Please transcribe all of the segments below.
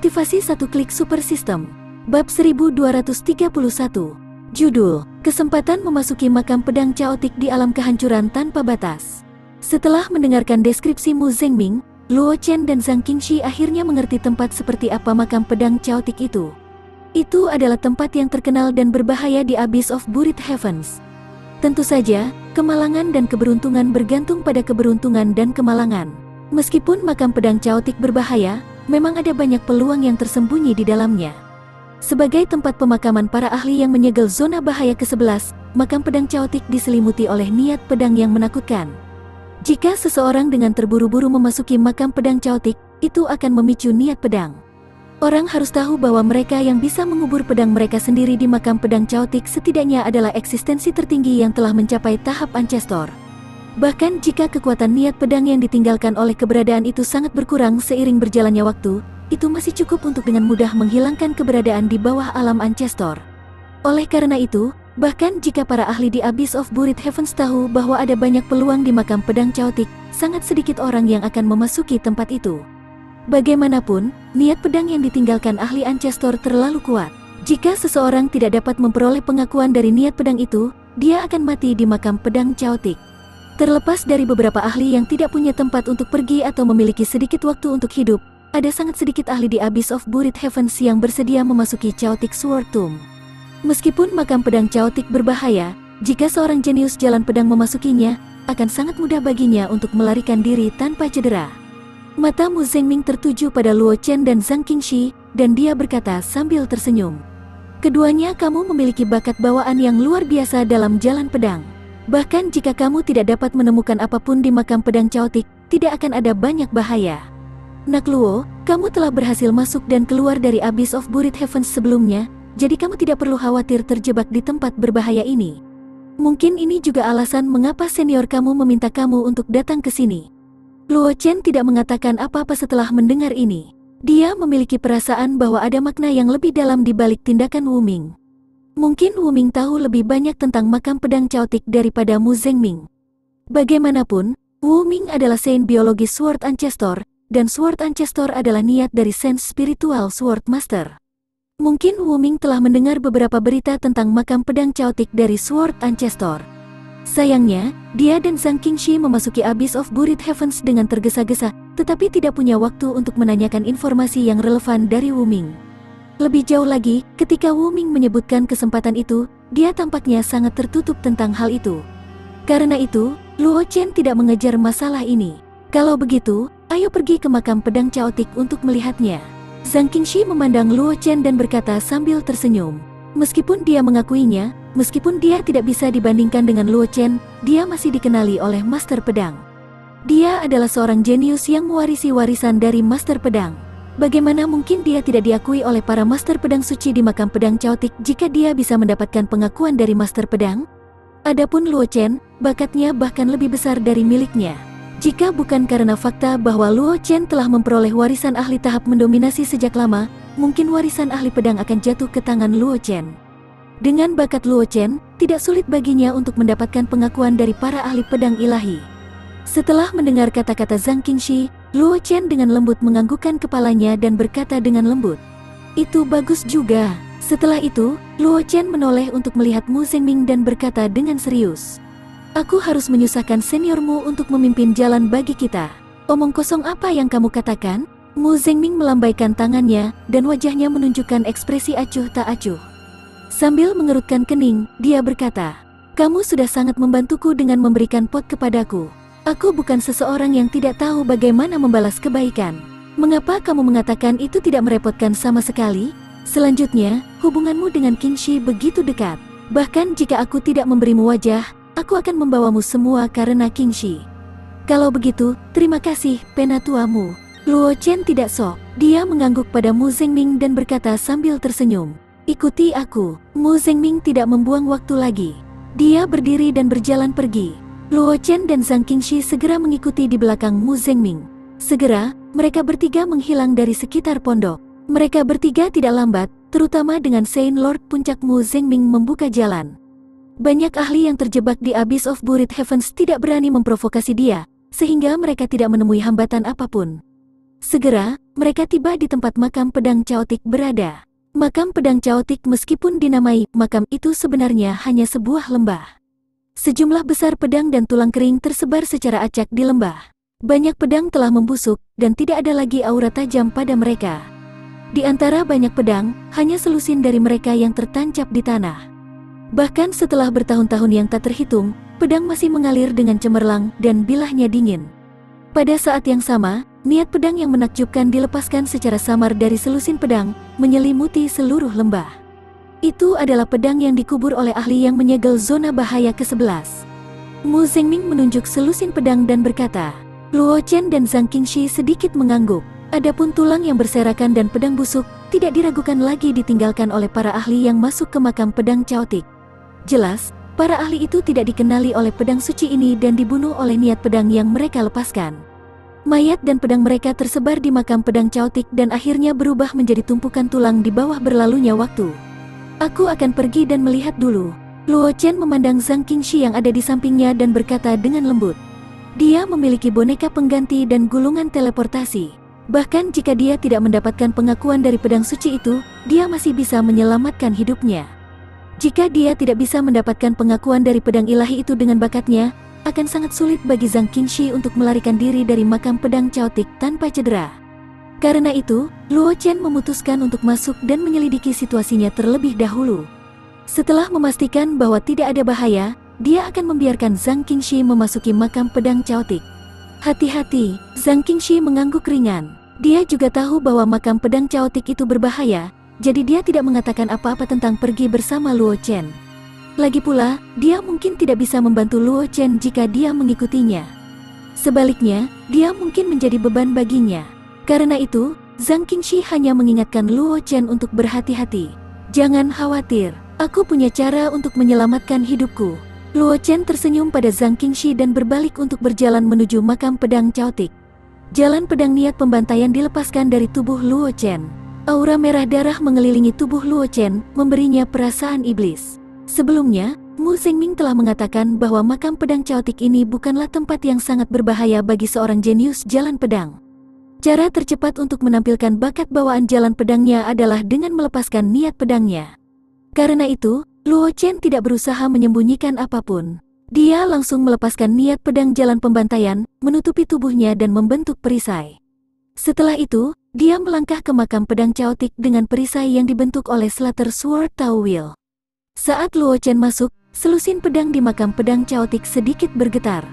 Motivasi satu klik super system. Bab 1231. Judul, Kesempatan memasuki makam pedang caotik di alam kehancuran tanpa batas. Setelah mendengarkan deskripsi Mu Zengming, Luo Chen dan Zhang Qingxi akhirnya mengerti tempat seperti apa makam pedang caotik itu. Itu adalah tempat yang terkenal dan berbahaya di Abyss of Buried Heavens. Tentu saja, kemalangan dan keberuntungan bergantung pada keberuntungan dan kemalangan. Meskipun makam pedang caotik berbahaya, memang ada banyak peluang yang tersembunyi di dalamnya. Sebagai tempat pemakaman para ahli yang menyegel zona bahaya ke-11, makam pedang caotik diselimuti oleh niat pedang yang menakutkan. Jika seseorang dengan terburu-buru memasuki makam pedang caotik, itu akan memicu niat pedang. Orang harus tahu bahwa mereka yang bisa mengubur pedang mereka sendiri di makam pedang caotik setidaknya adalah eksistensi tertinggi yang telah mencapai tahap Ancestor. Bahkan jika kekuatan niat pedang yang ditinggalkan oleh keberadaan itu sangat berkurang seiring berjalannya waktu, itu masih cukup untuk dengan mudah menghilangkan keberadaan di bawah alam Ancestor. Oleh karena itu, bahkan jika para ahli di Abyss of Buried Heavens tahu bahwa ada banyak peluang di makam pedang caotik, sangat sedikit orang yang akan memasuki tempat itu. Bagaimanapun, niat pedang yang ditinggalkan ahli Ancestor terlalu kuat. Jika seseorang tidak dapat memperoleh pengakuan dari niat pedang itu, dia akan mati di makam pedang caotik. Terlepas dari beberapa ahli yang tidak punya tempat untuk pergi atau memiliki sedikit waktu untuk hidup, ada sangat sedikit ahli di Abyss of Buried Heavens yang bersedia memasuki Chaotic Sword Tomb. Meskipun makam pedang caotik berbahaya, jika seorang jenius jalan pedang memasukinya, akan sangat mudah baginya untuk melarikan diri tanpa cedera. Mata Mu Zengming tertuju pada Luo Chen dan Zhang Qingxi, dan dia berkata sambil tersenyum. Keduanya, kamu memiliki bakat bawaan yang luar biasa dalam jalan pedang. Bahkan jika kamu tidak dapat menemukan apapun di makam pedang caotik, tidak akan ada banyak bahaya. Nak Luo, kamu telah berhasil masuk dan keluar dari Abyss of Buried Heavens sebelumnya, jadi kamu tidak perlu khawatir terjebak di tempat berbahaya ini. Mungkin ini juga alasan mengapa senior kamu meminta kamu untuk datang ke sini. Luo Chen tidak mengatakan apa-apa setelah mendengar ini. Dia memiliki perasaan bahwa ada makna yang lebih dalam di balik tindakan Wu Ming. Mungkin Wu Ming tahu lebih banyak tentang makam pedang caotik daripada Mu Zengming. Bagaimanapun, Wu Ming adalah saint biologis Sword Ancestor, dan Sword Ancestor adalah niat dari sense spiritual Sword Master. Mungkin Wu Ming telah mendengar beberapa berita tentang makam pedang caotik dari Sword Ancestor. Sayangnya, dia dan Zhang Qingxi memasuki Abyss of Buried Heavens dengan tergesa-gesa, tetapi tidak punya waktu untuk menanyakan informasi yang relevan dari Wu Ming. Lebih jauh lagi, ketika Wu Ming menyebutkan kesempatan itu, dia tampaknya sangat tertutup tentang hal itu. Karena itu, Luo Chen tidak mengejar masalah ini. Kalau begitu, ayo pergi ke makam pedang caotik untuk melihatnya. Zhang Qingxi memandang Luo Chen dan berkata sambil tersenyum. Meskipun dia mengakuinya, meskipun dia tidak bisa dibandingkan dengan Luo Chen, dia masih dikenali oleh Master Pedang. Dia adalah seorang jenius yang mewarisi warisan dari Master Pedang. Bagaimana mungkin dia tidak diakui oleh para master pedang suci di makam pedang caotik jika dia bisa mendapatkan pengakuan dari master pedang? Adapun Luo Chen, bakatnya bahkan lebih besar dari miliknya. Jika bukan karena fakta bahwa Luo Chen telah memperoleh warisan ahli tahap mendominasi sejak lama, mungkin warisan ahli pedang akan jatuh ke tangan Luo Chen. Dengan bakat Luo Chen, tidak sulit baginya untuk mendapatkan pengakuan dari para ahli pedang ilahi. Setelah mendengar kata-kata Zhang Qingxi, Luo Chen dengan lembut menganggukkan kepalanya dan berkata dengan lembut, "Itu bagus juga." Setelah itu, Luo Chen menoleh untuk melihat Mu Zengming dan berkata dengan serius, "Aku harus menyusahkan seniormu untuk memimpin jalan bagi kita. Omong kosong apa yang kamu katakan?" Mu Zengming melambaikan tangannya, dan wajahnya menunjukkan ekspresi acuh tak acuh. Sambil mengerutkan kening, dia berkata, "Kamu sudah sangat membantuku dengan memberikan pot kepadaku. Aku bukan seseorang yang tidak tahu bagaimana membalas kebaikan. Mengapa kamu mengatakan itu tidak merepotkan sama sekali? Selanjutnya, hubunganmu dengan Qingxi begitu dekat. Bahkan jika aku tidak memberimu wajah, aku akan membawamu semua karena Qingxi. Kalau begitu, terima kasih, penatuamu." Luo Chen tidak sok. Dia mengangguk pada Mu Zengming dan berkata sambil tersenyum, "Ikuti aku." Mu Zengming tidak membuang waktu lagi. Dia berdiri dan berjalan pergi. Luo Chen dan Zhang Qingxi segera mengikuti di belakang Mu Zengming. Segera, mereka bertiga menghilang dari sekitar pondok. Mereka bertiga tidak lambat, terutama dengan Saint Lord Puncak Mu Zengming membuka jalan. Banyak ahli yang terjebak di Abyss of Buried Heavens tidak berani memprovokasi dia, sehingga mereka tidak menemui hambatan apapun. Segera, mereka tiba di tempat makam pedang Chaotic berada. Makam pedang Chaotic meskipun dinamai makam itu sebenarnya hanya sebuah lembah. Sejumlah besar pedang dan tulang kering tersebar secara acak di lembah. Banyak pedang telah membusuk dan tidak ada lagi aura tajam pada mereka. Di antara banyak pedang, hanya selusin dari mereka yang tertancap di tanah. Bahkan setelah bertahun-tahun yang tak terhitung, pedang masih mengalir dengan cemerlang dan bilahnya dingin. Pada saat yang sama, niat pedang yang menakjubkan dilepaskan secara samar dari selusin pedang, menyelimuti seluruh lembah. Itu adalah pedang yang dikubur oleh ahli yang menyegel zona bahaya ke-11. Mu Zhengming menunjuk selusin pedang dan berkata, Luo Chen dan Zhang Qingxi sedikit mengangguk. Adapun tulang yang berserakan dan pedang busuk, tidak diragukan lagi ditinggalkan oleh para ahli yang masuk ke makam pedang Chaotic. Jelas, para ahli itu tidak dikenali oleh pedang suci ini dan dibunuh oleh niat pedang yang mereka lepaskan. Mayat dan pedang mereka tersebar di makam pedang Chaotic dan akhirnya berubah menjadi tumpukan tulang di bawah berlalunya waktu. Aku akan pergi dan melihat dulu. Luo Chen memandang Zhang Qingxi yang ada di sampingnya dan berkata dengan lembut. Dia memiliki boneka pengganti dan gulungan teleportasi. Bahkan jika dia tidak mendapatkan pengakuan dari pedang suci itu, dia masih bisa menyelamatkan hidupnya. Jika dia tidak bisa mendapatkan pengakuan dari pedang ilahi itu dengan bakatnya, akan sangat sulit bagi Zhang Qingxi untuk melarikan diri dari makam pedang Chaotic tanpa cedera. Karena itu, Luo Chen memutuskan untuk masuk dan menyelidiki situasinya terlebih dahulu. Setelah memastikan bahwa tidak ada bahaya, dia akan membiarkan Zhang Qingxi memasuki makam pedang Chaotic. Hati-hati, Zhang Qingxi mengangguk ringan. Dia juga tahu bahwa makam pedang Chaotic itu berbahaya, jadi dia tidak mengatakan apa-apa tentang pergi bersama Luo Chen. Lagi pula, dia mungkin tidak bisa membantu Luo Chen jika dia mengikutinya. Sebaliknya, dia mungkin menjadi beban baginya. Karena itu, Zhang Qingxi hanya mengingatkan Luo Chen untuk berhati-hati. Jangan khawatir, aku punya cara untuk menyelamatkan hidupku. Luo Chen tersenyum pada Zhang Qingxi dan berbalik untuk berjalan menuju makam pedang Chaotic. Jalan pedang niat pembantaian dilepaskan dari tubuh Luo Chen. Aura merah darah mengelilingi tubuh Luo Chen, memberinya perasaan iblis. Sebelumnya, Mu Zhengming telah mengatakan bahwa makam pedang Chaotic ini bukanlah tempat yang sangat berbahaya bagi seorang jenius jalan pedang. Cara tercepat untuk menampilkan bakat bawaan jalan pedangnya adalah dengan melepaskan niat pedangnya. Karena itu, Luo Chen tidak berusaha menyembunyikan apapun. Dia langsung melepaskan niat pedang jalan pembantaian, menutupi tubuhnya dan membentuk perisai. Setelah itu, dia melangkah ke makam pedang Chaotic dengan perisai yang dibentuk oleh Slater Sword Tao Will. Saat Luo Chen masuk, selusin pedang di makam pedang Chaotic sedikit bergetar.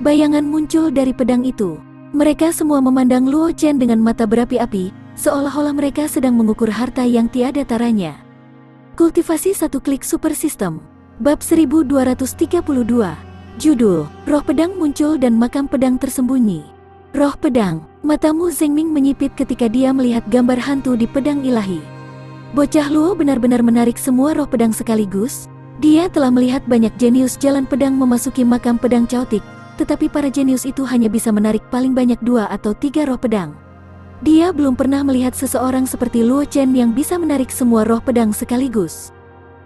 Bayangan muncul dari pedang itu. Mereka semua memandang Luo Chen dengan mata berapi-api, seolah-olah mereka sedang mengukur harta yang tiada taranya. Kultivasi satu klik super system. Bab 1232. Judul, Roh Pedang muncul dan makam pedang tersembunyi. Roh pedang. Matamu Zhengming menyipit ketika dia melihat gambar hantu di pedang ilahi. Bocah Luo benar-benar menarik semua roh pedang sekaligus. Dia telah melihat banyak jenius jalan pedang memasuki makam pedang Chaotic, tetapi para jenius itu hanya bisa menarik paling banyak 2 atau 3 roh pedang. Dia belum pernah melihat seseorang seperti Luo Chen yang bisa menarik semua roh pedang sekaligus.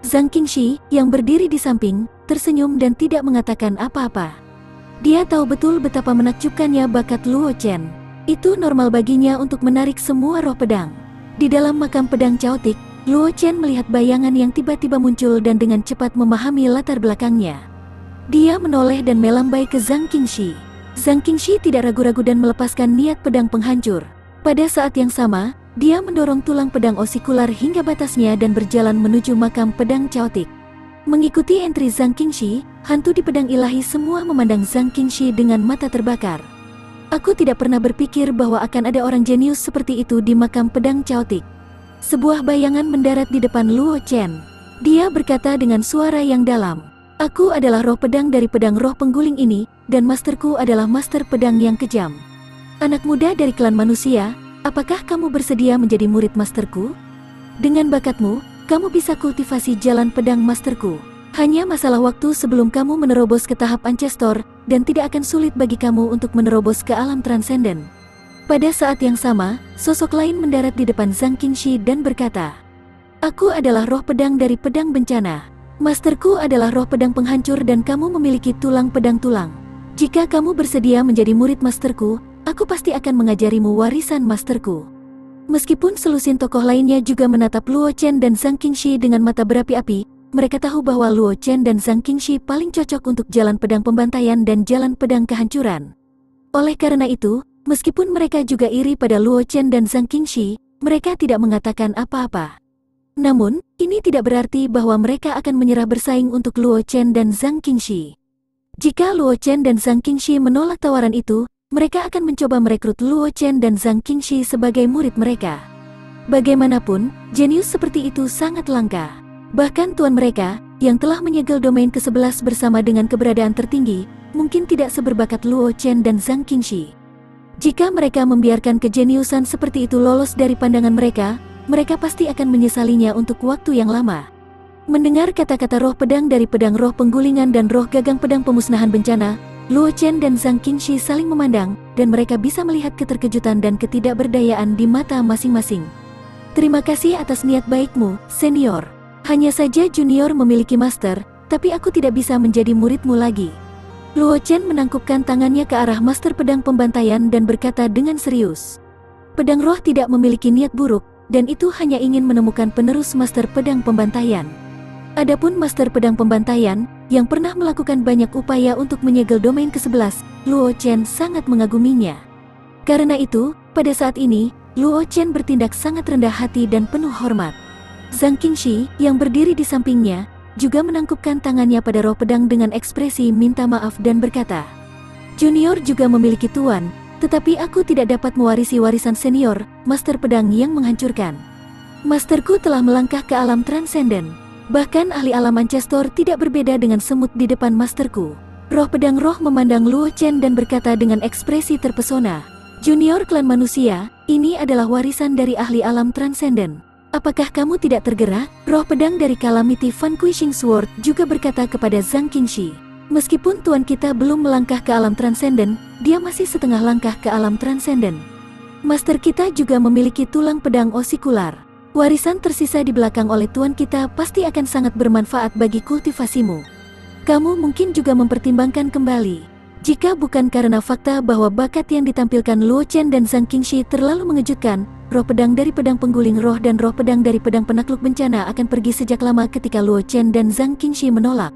Zhang Qingxi, yang berdiri di samping, tersenyum dan tidak mengatakan apa-apa. Dia tahu betul betapa menakjubkannya bakat Luo Chen. Itu normal baginya untuk menarik semua roh pedang. Di dalam makam pedang Chaotic, Luo Chen melihat bayangan yang tiba-tiba muncul dan dengan cepat memahami latar belakangnya. Dia menoleh dan melambai ke Zhang Qingxi. Zhang Qingxi tidak ragu-ragu dan melepaskan niat pedang penghancur. Pada saat yang sama, dia mendorong tulang pedang osikular hingga batasnya dan berjalan menuju makam pedang Chaotic. Mengikuti entry Zhang Qingxi, hantu di pedang ilahi semua memandang Zhang Qingxi dengan mata terbakar. Aku tidak pernah berpikir bahwa akan ada orang jenius seperti itu di makam pedang Chaotic. Sebuah bayangan mendarat di depan Luo Chen. Dia berkata dengan suara yang dalam. Aku adalah roh pedang dari pedang roh pengguling ini, dan masterku adalah master pedang yang kejam. Anak muda dari klan manusia, apakah kamu bersedia menjadi murid masterku? Dengan bakatmu, kamu bisa kultivasi jalan pedang masterku. Hanya masalah waktu sebelum kamu menerobos ke tahap Ancestor, dan tidak akan sulit bagi kamu untuk menerobos ke alam transenden. Pada saat yang sama, sosok lain mendarat di depan Zhang Qingxi dan berkata, Aku adalah roh pedang dari pedang bencana. Masterku adalah roh pedang penghancur dan kamu memiliki tulang pedang tulang. Jika kamu bersedia menjadi murid masterku, aku pasti akan mengajarimu warisan masterku. Meskipun selusin tokoh lainnya juga menatap Luo Chen dan Zhang Qingxi dengan mata berapi-api, mereka tahu bahwa Luo Chen dan Zhang Qingxi paling cocok untuk jalan pedang pembantaian dan jalan pedang kehancuran. Oleh karena itu, meskipun mereka juga iri pada Luo Chen dan Zhang Qingxi, mereka tidak mengatakan apa-apa. Namun, ini tidak berarti bahwa mereka akan menyerah bersaing untuk Luo Chen dan Zhang Qingxi. Jika Luo Chen dan Zhang Qingxi menolak tawaran itu, mereka akan mencoba merekrut Luo Chen dan Zhang Qingxi sebagai murid mereka. Bagaimanapun, jenius seperti itu sangat langka. Bahkan tuan mereka, yang telah menyegel domain ke-11 bersama dengan keberadaan tertinggi, mungkin tidak seberbakat Luo Chen dan Zhang Qingxi. Jika mereka membiarkan kejeniusan seperti itu lolos dari pandangan mereka, mereka pasti akan menyesalinya untuk waktu yang lama. Mendengar kata-kata roh pedang dari pedang roh penggulingan dan roh gagang pedang pemusnahan bencana, Luo Chen dan Zhang Qingxi saling memandang, dan mereka bisa melihat keterkejutan dan ketidakberdayaan di mata masing-masing. Terima kasih atas niat baikmu, senior. Hanya saja junior memiliki master, tapi aku tidak bisa menjadi muridmu lagi. Luo Chen menangkupkan tangannya ke arah master pedang pembantaian dan berkata dengan serius. Pedang roh tidak memiliki niat buruk, dan itu hanya ingin menemukan penerus master pedang pembantaian. Adapun master pedang pembantaian, yang pernah melakukan banyak upaya untuk menyegel domain ke-11, Luo Chen sangat mengaguminya. Karena itu, pada saat ini, Luo Chen bertindak sangat rendah hati dan penuh hormat. Zhang Qingxi, yang berdiri di sampingnya, juga menangkupkan tangannya pada roh pedang dengan ekspresi minta maaf dan berkata, Junior juga memiliki tuan, tetapi aku tidak dapat mewarisi warisan senior, master pedang yang menghancurkan. Masterku telah melangkah ke alam transenden. Bahkan ahli alam Ancestor tidak berbeda dengan semut di depan masterku. Roh pedang roh memandang Luo Chen dan berkata dengan ekspresi terpesona, Junior klan manusia, ini adalah warisan dari ahli alam transenden. Apakah kamu tidak tergerak? Roh pedang dari Calamity Vanquishing Sword juga berkata kepada Zhang Qingxi, meskipun tuan kita belum melangkah ke alam transenden, dia masih setengah langkah ke alam transenden. Master kita juga memiliki tulang pedang osikular. Warisan tersisa di belakang oleh tuan kita pasti akan sangat bermanfaat bagi kultivasimu. Kamu mungkin juga mempertimbangkan kembali. Jika bukan karena fakta bahwa bakat yang ditampilkan Luo Chen dan Zhang Qingxi terlalu mengejutkan, roh pedang dari pedang pengguling roh dan roh pedang dari pedang penakluk bencana akan pergi sejak lama ketika Luo Chen dan Zhang Qingxi menolak.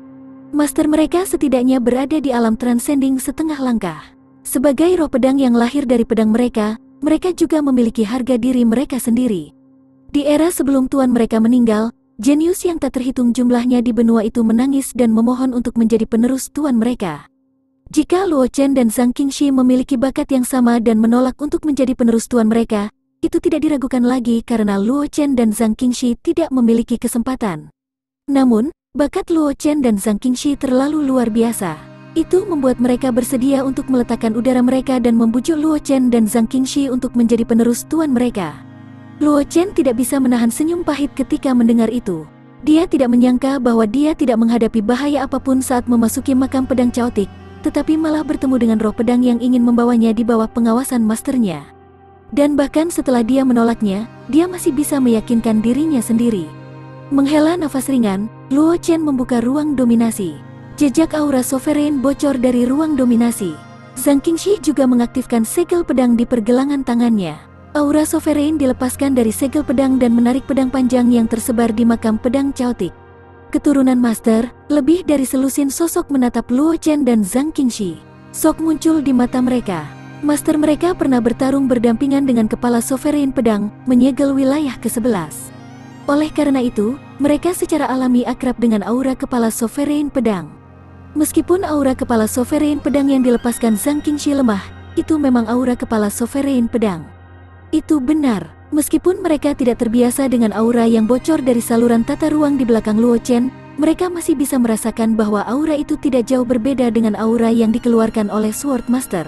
Master mereka setidaknya berada di alam transcending setengah langkah. Sebagai roh pedang yang lahir dari pedang mereka, mereka juga memiliki harga diri mereka sendiri. Di era sebelum tuan mereka meninggal, jenius yang tak terhitung jumlahnya di benua itu menangis dan memohon untuk menjadi penerus tuan mereka. Jika Luo Chen dan Zhang Qingxi memiliki bakat yang sama dan menolak untuk menjadi penerus tuan mereka, itu tidak diragukan lagi karena Luo Chen dan Zhang Qingxi tidak memiliki kesempatan. Namun, bakat Luo Chen dan Zhang Qingxi terlalu luar biasa. Itu membuat mereka bersedia untuk meletakkan udara mereka dan membujuk Luo Chen dan Zhang Qingxi untuk menjadi penerus tuan mereka. Luo Chen tidak bisa menahan senyum pahit ketika mendengar itu. Dia tidak menyangka bahwa dia tidak menghadapi bahaya apapun saat memasuki makam pedang Chaotic, tetapi malah bertemu dengan roh pedang yang ingin membawanya di bawah pengawasan masternya. Dan bahkan setelah dia menolaknya, dia masih bisa meyakinkan dirinya sendiri. Menghela nafas ringan, Luo Chen membuka ruang dominasi. Jejak aura sovereign bocor dari ruang dominasi. Zhang Qingxi juga mengaktifkan segel pedang di pergelangan tangannya. Aura sovereign dilepaskan dari segel pedang dan menarik pedang panjang yang tersebar di makam pedang Chaotic. Keturunan master, lebih dari selusin sosok menatap Luo Chen dan Zhang Qingxi. Sok muncul di mata mereka. Master mereka pernah bertarung berdampingan dengan kepala sovereign pedang, menyegel wilayah ke-11. Oleh karena itu, mereka secara alami akrab dengan aura kepala sovereign pedang. Meskipun aura kepala sovereign pedang yang dilepaskan Zhang Qingxi lemah, itu memang aura kepala sovereign pedang. Itu benar, meskipun mereka tidak terbiasa dengan aura yang bocor dari saluran tata ruang di belakang Luo Chen, mereka masih bisa merasakan bahwa aura itu tidak jauh berbeda dengan aura yang dikeluarkan oleh Sword Master.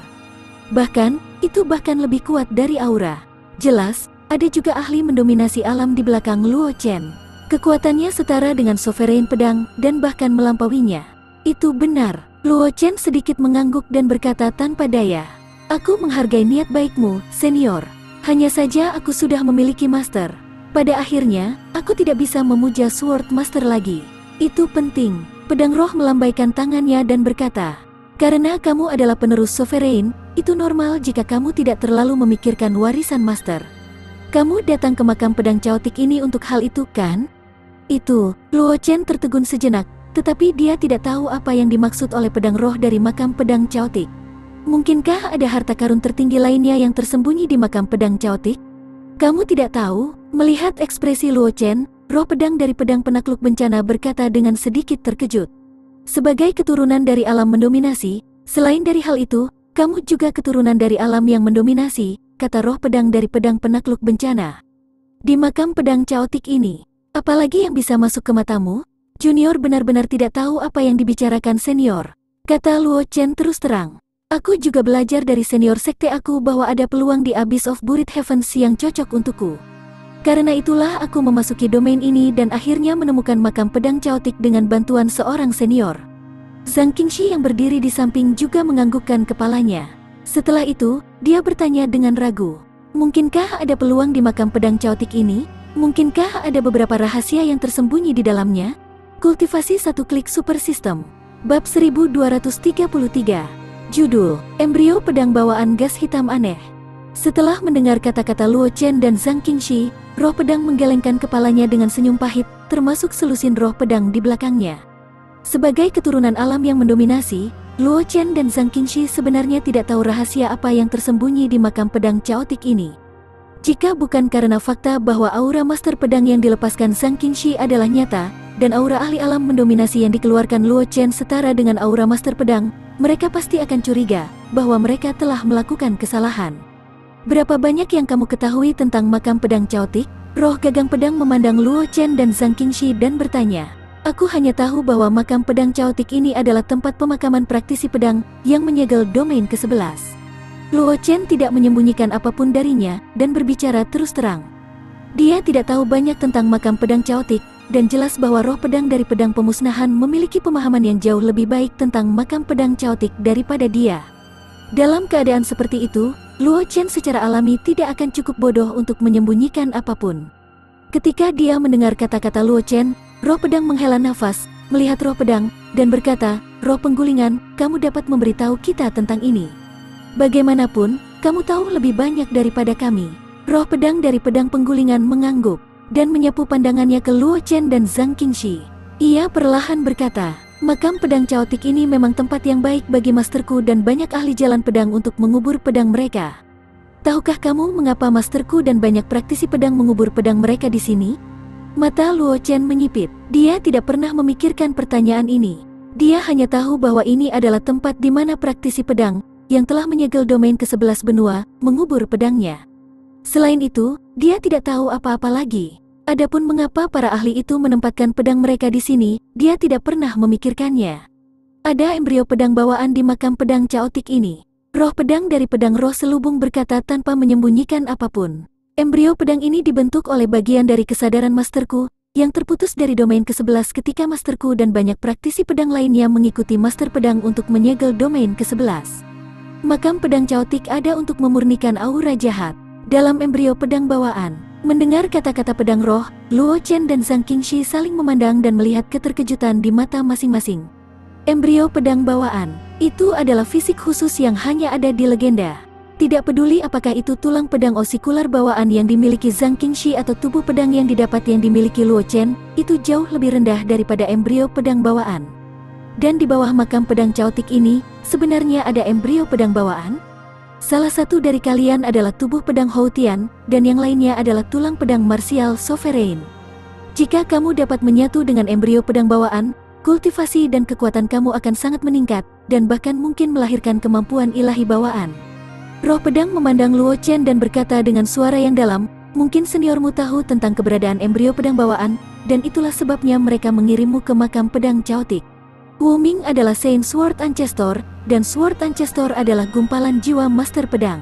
Bahkan, itu bahkan lebih kuat dari aura. Jelas, ada juga ahli mendominasi alam di belakang Luo Chen. Kekuatannya setara dengan sovereign pedang dan bahkan melampauinya. Itu benar, Luo Chen sedikit mengangguk dan berkata tanpa daya. Aku menghargai niat baikmu, senior. Hanya saja aku sudah memiliki master. Pada akhirnya, aku tidak bisa memuja Sword Master lagi. Itu penting. Pedang roh melambaikan tangannya dan berkata, karena kamu adalah penerus sovereign, itu normal jika kamu tidak terlalu memikirkan warisan master. Kamu datang ke makam pedang caotik ini untuk hal itu, kan? Itu, Luo Chen tertegun sejenak, tetapi dia tidak tahu apa yang dimaksud oleh pedang roh dari makam pedang caotik. Mungkinkah ada harta karun tertinggi lainnya yang tersembunyi di makam pedang caotik? Kamu tidak tahu? Melihat ekspresi Luo Chen, roh pedang dari pedang penakluk bencana berkata dengan sedikit terkejut. Sebagai keturunan dari alam mendominasi, selain dari hal itu, kamu juga keturunan dari alam yang mendominasi, kata roh pedang dari pedang penakluk bencana. Di makam pedang caotik ini, apalagi yang bisa masuk ke matamu? Junior benar-benar tidak tahu apa yang dibicarakan senior, kata Luo Chen terus terang. Aku juga belajar dari senior sekte aku bahwa ada peluang di Abyss of Buried Heavens yang cocok untukku. Karena itulah aku memasuki domain ini dan akhirnya menemukan makam pedang caotik dengan bantuan seorang senior. Zhang Qingxi yang berdiri di samping juga menganggukkan kepalanya. Setelah itu, dia bertanya dengan ragu. Mungkinkah ada peluang di makam pedang caotik ini? Mungkinkah ada beberapa rahasia yang tersembunyi di dalamnya? Kultivasi satu klik super system. Bab 1233. Judul, Embrio Pedang Bawaan Gas Hitam Aneh. Setelah mendengar kata-kata Luo Chen dan Zhang Qingxi, roh pedang menggelengkan kepalanya dengan senyum pahit, termasuk selusin roh pedang di belakangnya. Sebagai keturunan alam yang mendominasi, Luo Chen dan Zhang Qingxi sebenarnya tidak tahu rahasia apa yang tersembunyi di makam pedang caotik ini. Jika bukan karena fakta bahwa aura master pedang yang dilepaskan Zhang Qingxi adalah nyata, dan aura ahli alam mendominasi yang dikeluarkan Luo Chen setara dengan aura master pedang, mereka pasti akan curiga bahwa mereka telah melakukan kesalahan. Berapa banyak yang kamu ketahui tentang makam pedang caotik? Roh gagang pedang memandang Luo Chen dan Zhang Qingxi dan bertanya. Aku hanya tahu bahwa makam pedang caotik ini adalah tempat pemakaman praktisi pedang yang menyegel domain ke-11. Luo Chen tidak menyembunyikan apapun darinya dan berbicara terus terang. Dia tidak tahu banyak tentang makam pedang caotik, dan jelas bahwa roh pedang dari pedang pemusnahan memiliki pemahaman yang jauh lebih baik tentang makam pedang caotik daripada dia. Dalam keadaan seperti itu, Luo Chen secara alami tidak akan cukup bodoh untuk menyembunyikan apapun. Ketika dia mendengar kata-kata Luo Chen, roh pedang menghela nafas, melihat roh pedang, dan berkata, roh penggulingan, kamu dapat memberitahu kita tentang ini. Bagaimanapun, kamu tahu lebih banyak daripada kami. Roh pedang dari pedang penggulingan mengangguk dan menyapu pandangannya ke Luo Chen dan Zhang Qingxi. Ia perlahan berkata, makam pedang caotik ini memang tempat yang baik bagi masterku dan banyak ahli jalan pedang untuk mengubur pedang mereka. Tahukah kamu mengapa masterku dan banyak praktisi pedang mengubur pedang mereka di sini? Mata Luo Chen menyipit. Dia tidak pernah memikirkan pertanyaan ini. Dia hanya tahu bahwa ini adalah tempat di mana praktisi pedang yang telah menyegel domain ke-11 benua mengubur pedangnya. Selain itu, dia tidak tahu apa-apa lagi. Adapun mengapa para ahli itu menempatkan pedang mereka di sini, dia tidak pernah memikirkannya. Ada embrio pedang bawaan di makam pedang caotik ini. Roh pedang dari pedang roh selubung berkata tanpa menyembunyikan apapun. Embrio pedang ini dibentuk oleh bagian dari kesadaran masterku, yang terputus dari domain ke-11 ketika masterku dan banyak praktisi pedang lainnya mengikuti master pedang untuk menyegel domain ke-11. Makam pedang caotik ada untuk memurnikan aura jahat dalam embrio pedang bawaan. Mendengar kata-kata pedang roh, Luo Chen dan Zhang Qingxi saling memandang dan melihat keterkejutan di mata masing-masing. Embrio pedang bawaan, itu adalah fisik khusus yang hanya ada di legenda. Tidak peduli apakah itu tulang pedang osikular bawaan yang dimiliki Zhang Qingxi atau tubuh pedang yang didapat yang dimiliki Luo Chen, itu jauh lebih rendah daripada embrio pedang bawaan. Dan di bawah makam pedang caotik ini, sebenarnya ada embrio pedang bawaan? Salah satu dari kalian adalah tubuh pedang Houtian, dan yang lainnya adalah tulang pedang martial sovereign. Jika kamu dapat menyatu dengan embrio pedang bawaan, kultivasi dan kekuatan kamu akan sangat meningkat, dan bahkan mungkin melahirkan kemampuan ilahi bawaan. Roh pedang memandang Luo Chen dan berkata dengan suara yang dalam, mungkin seniormu tahu tentang keberadaan embrio pedang bawaan, dan itulah sebabnya mereka mengirimmu ke makam pedang caotik. Wu Ming adalah Saint Sword Ancestor, dan Sword Ancestor adalah gumpalan jiwa master pedang.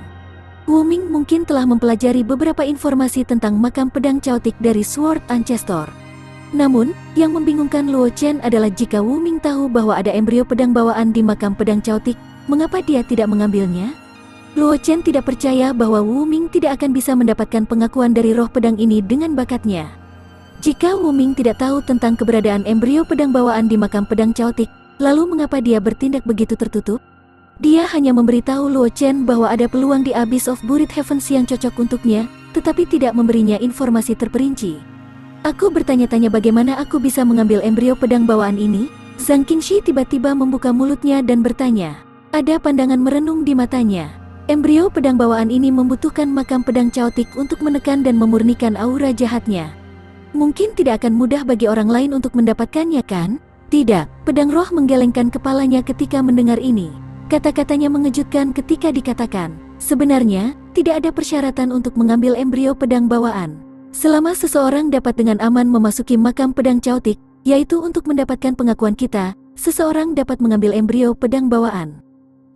Wu Ming mungkin telah mempelajari beberapa informasi tentang makam pedang caotik dari Sword Ancestor. Namun, yang membingungkan Luo Chen adalah jika Wu Ming tahu bahwa ada embrio pedang bawaan di makam pedang caotik, mengapa dia tidak mengambilnya? Luo Chen tidak percaya bahwa Wu Ming tidak akan bisa mendapatkan pengakuan dari roh pedang ini dengan bakatnya. Jika Wu Ming tidak tahu tentang keberadaan embrio pedang bawaan di makam pedang caotik, lalu mengapa dia bertindak begitu tertutup? Dia hanya memberitahu Luo Chen bahwa ada peluang di Abyss of Buried Heavens yang cocok untuknya, tetapi tidak memberinya informasi terperinci. Aku bertanya-tanya bagaimana aku bisa mengambil embrio pedang bawaan ini. Zhang Qingxi tiba-tiba membuka mulutnya dan bertanya. Ada pandangan merenung di matanya. Embrio pedang bawaan ini membutuhkan makam pedang Chaotic untuk menekan dan memurnikan aura jahatnya. Mungkin tidak akan mudah bagi orang lain untuk mendapatkannya, kan? Tidak, pedang roh menggelengkan kepalanya ketika mendengar ini. Kata-katanya mengejutkan ketika dikatakan, sebenarnya, tidak ada persyaratan untuk mengambil embrio pedang bawaan. Selama seseorang dapat dengan aman memasuki makam pedang Chaotic, yaitu untuk mendapatkan pengakuan kita, seseorang dapat mengambil embrio pedang bawaan.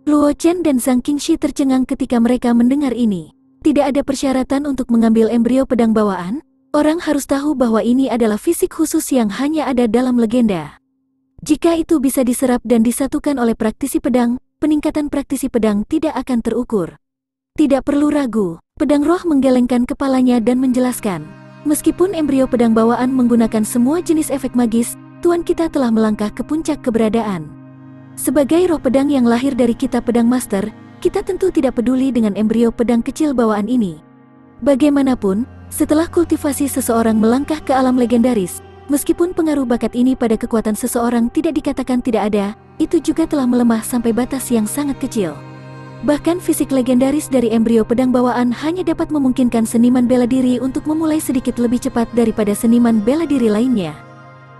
Luo Chen dan Zhang Qingxi tercengang ketika mereka mendengar ini. Tidak ada persyaratan untuk mengambil embrio pedang bawaan? Orang harus tahu bahwa ini adalah fisik khusus yang hanya ada dalam legenda. Jika itu bisa diserap dan disatukan oleh praktisi pedang, peningkatan praktisi pedang tidak akan terukur. Tidak perlu ragu, pedang roh menggelengkan kepalanya dan menjelaskan. Meskipun embrio pedang bawaan menggunakan semua jenis efek magis, Tuan kita telah melangkah ke puncak keberadaan. Sebagai roh pedang yang lahir dari kitab pedang master, kita tentu tidak peduli dengan embrio pedang kecil bawaan ini. Bagaimanapun, setelah kultivasi seseorang melangkah ke alam legendaris, meskipun pengaruh bakat ini pada kekuatan seseorang tidak dikatakan tidak ada, itu juga telah melemah sampai batas yang sangat kecil. Bahkan fisik legendaris dari embrio pedang bawaan hanya dapat memungkinkan seniman bela diri untuk memulai sedikit lebih cepat daripada seniman bela diri lainnya.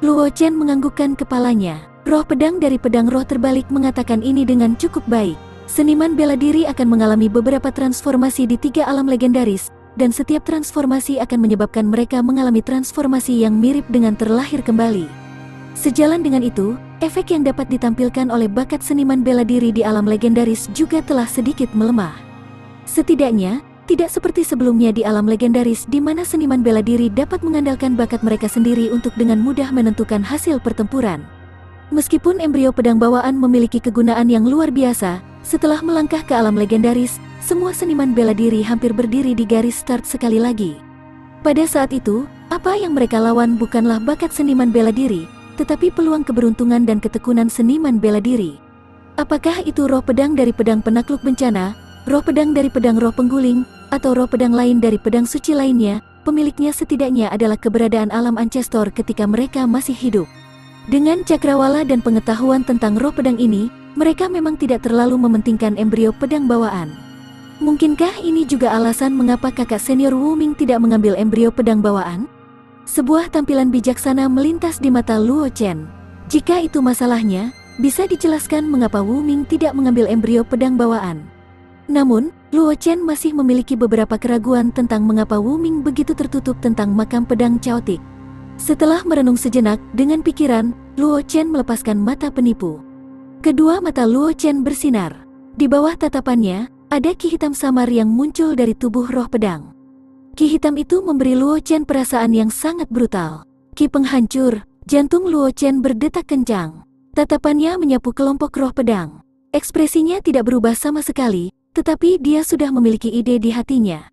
Luo Chen menganggukkan kepalanya. Roh pedang dari pedang roh terbalik mengatakan ini dengan cukup baik. Seniman bela diri akan mengalami beberapa transformasi di 3 alam legendaris, dan setiap transformasi akan menyebabkan mereka mengalami transformasi yang mirip dengan terlahir kembali. Sejalan dengan itu, efek yang dapat ditampilkan oleh bakat seniman bela diri di alam legendaris juga telah sedikit melemah. Setidaknya, tidak seperti sebelumnya di alam legendaris di mana seniman bela diri dapat mengandalkan bakat mereka sendiri untuk dengan mudah menentukan hasil pertempuran. Meskipun embrio pedang bawaan memiliki kegunaan yang luar biasa, setelah melangkah ke alam legendaris, semua seniman bela diri hampir berdiri di garis start sekali lagi. Pada saat itu, apa yang mereka lawan bukanlah bakat seniman bela diri, tetapi peluang keberuntungan dan ketekunan seniman bela diri. Apakah itu roh pedang dari pedang penakluk bencana, roh pedang dari pedang roh pengguling, atau roh pedang lain dari pedang suci lainnya, pemiliknya setidaknya adalah keberadaan alam ancestor ketika mereka masih hidup. Dengan cakrawala dan pengetahuan tentang roh pedang ini, mereka memang tidak terlalu mementingkan embrio pedang bawaan. Mungkinkah ini juga alasan mengapa kakak senior Wu Ming tidak mengambil embrio pedang bawaan? Sebuah tampilan bijaksana melintas di mata Luo Chen. Jika itu masalahnya, bisa dijelaskan mengapa Wu Ming tidak mengambil embrio pedang bawaan. Namun, Luo Chen masih memiliki beberapa keraguan tentang mengapa Wu Ming begitu tertutup tentang makam pedang Chaotic. Setelah merenung sejenak, dengan pikiran, Luo Chen melepaskan mata penipu. Kedua mata Luo Chen bersinar. Di bawah tatapannya, ada ki hitam samar yang muncul dari tubuh roh pedang. Ki hitam itu memberi Luo Chen perasaan yang sangat brutal. Ki penghancur, jantung Luo Chen berdetak kencang. Tatapannya menyapu kelompok roh pedang. Ekspresinya tidak berubah sama sekali, tetapi dia sudah memiliki ide di hatinya.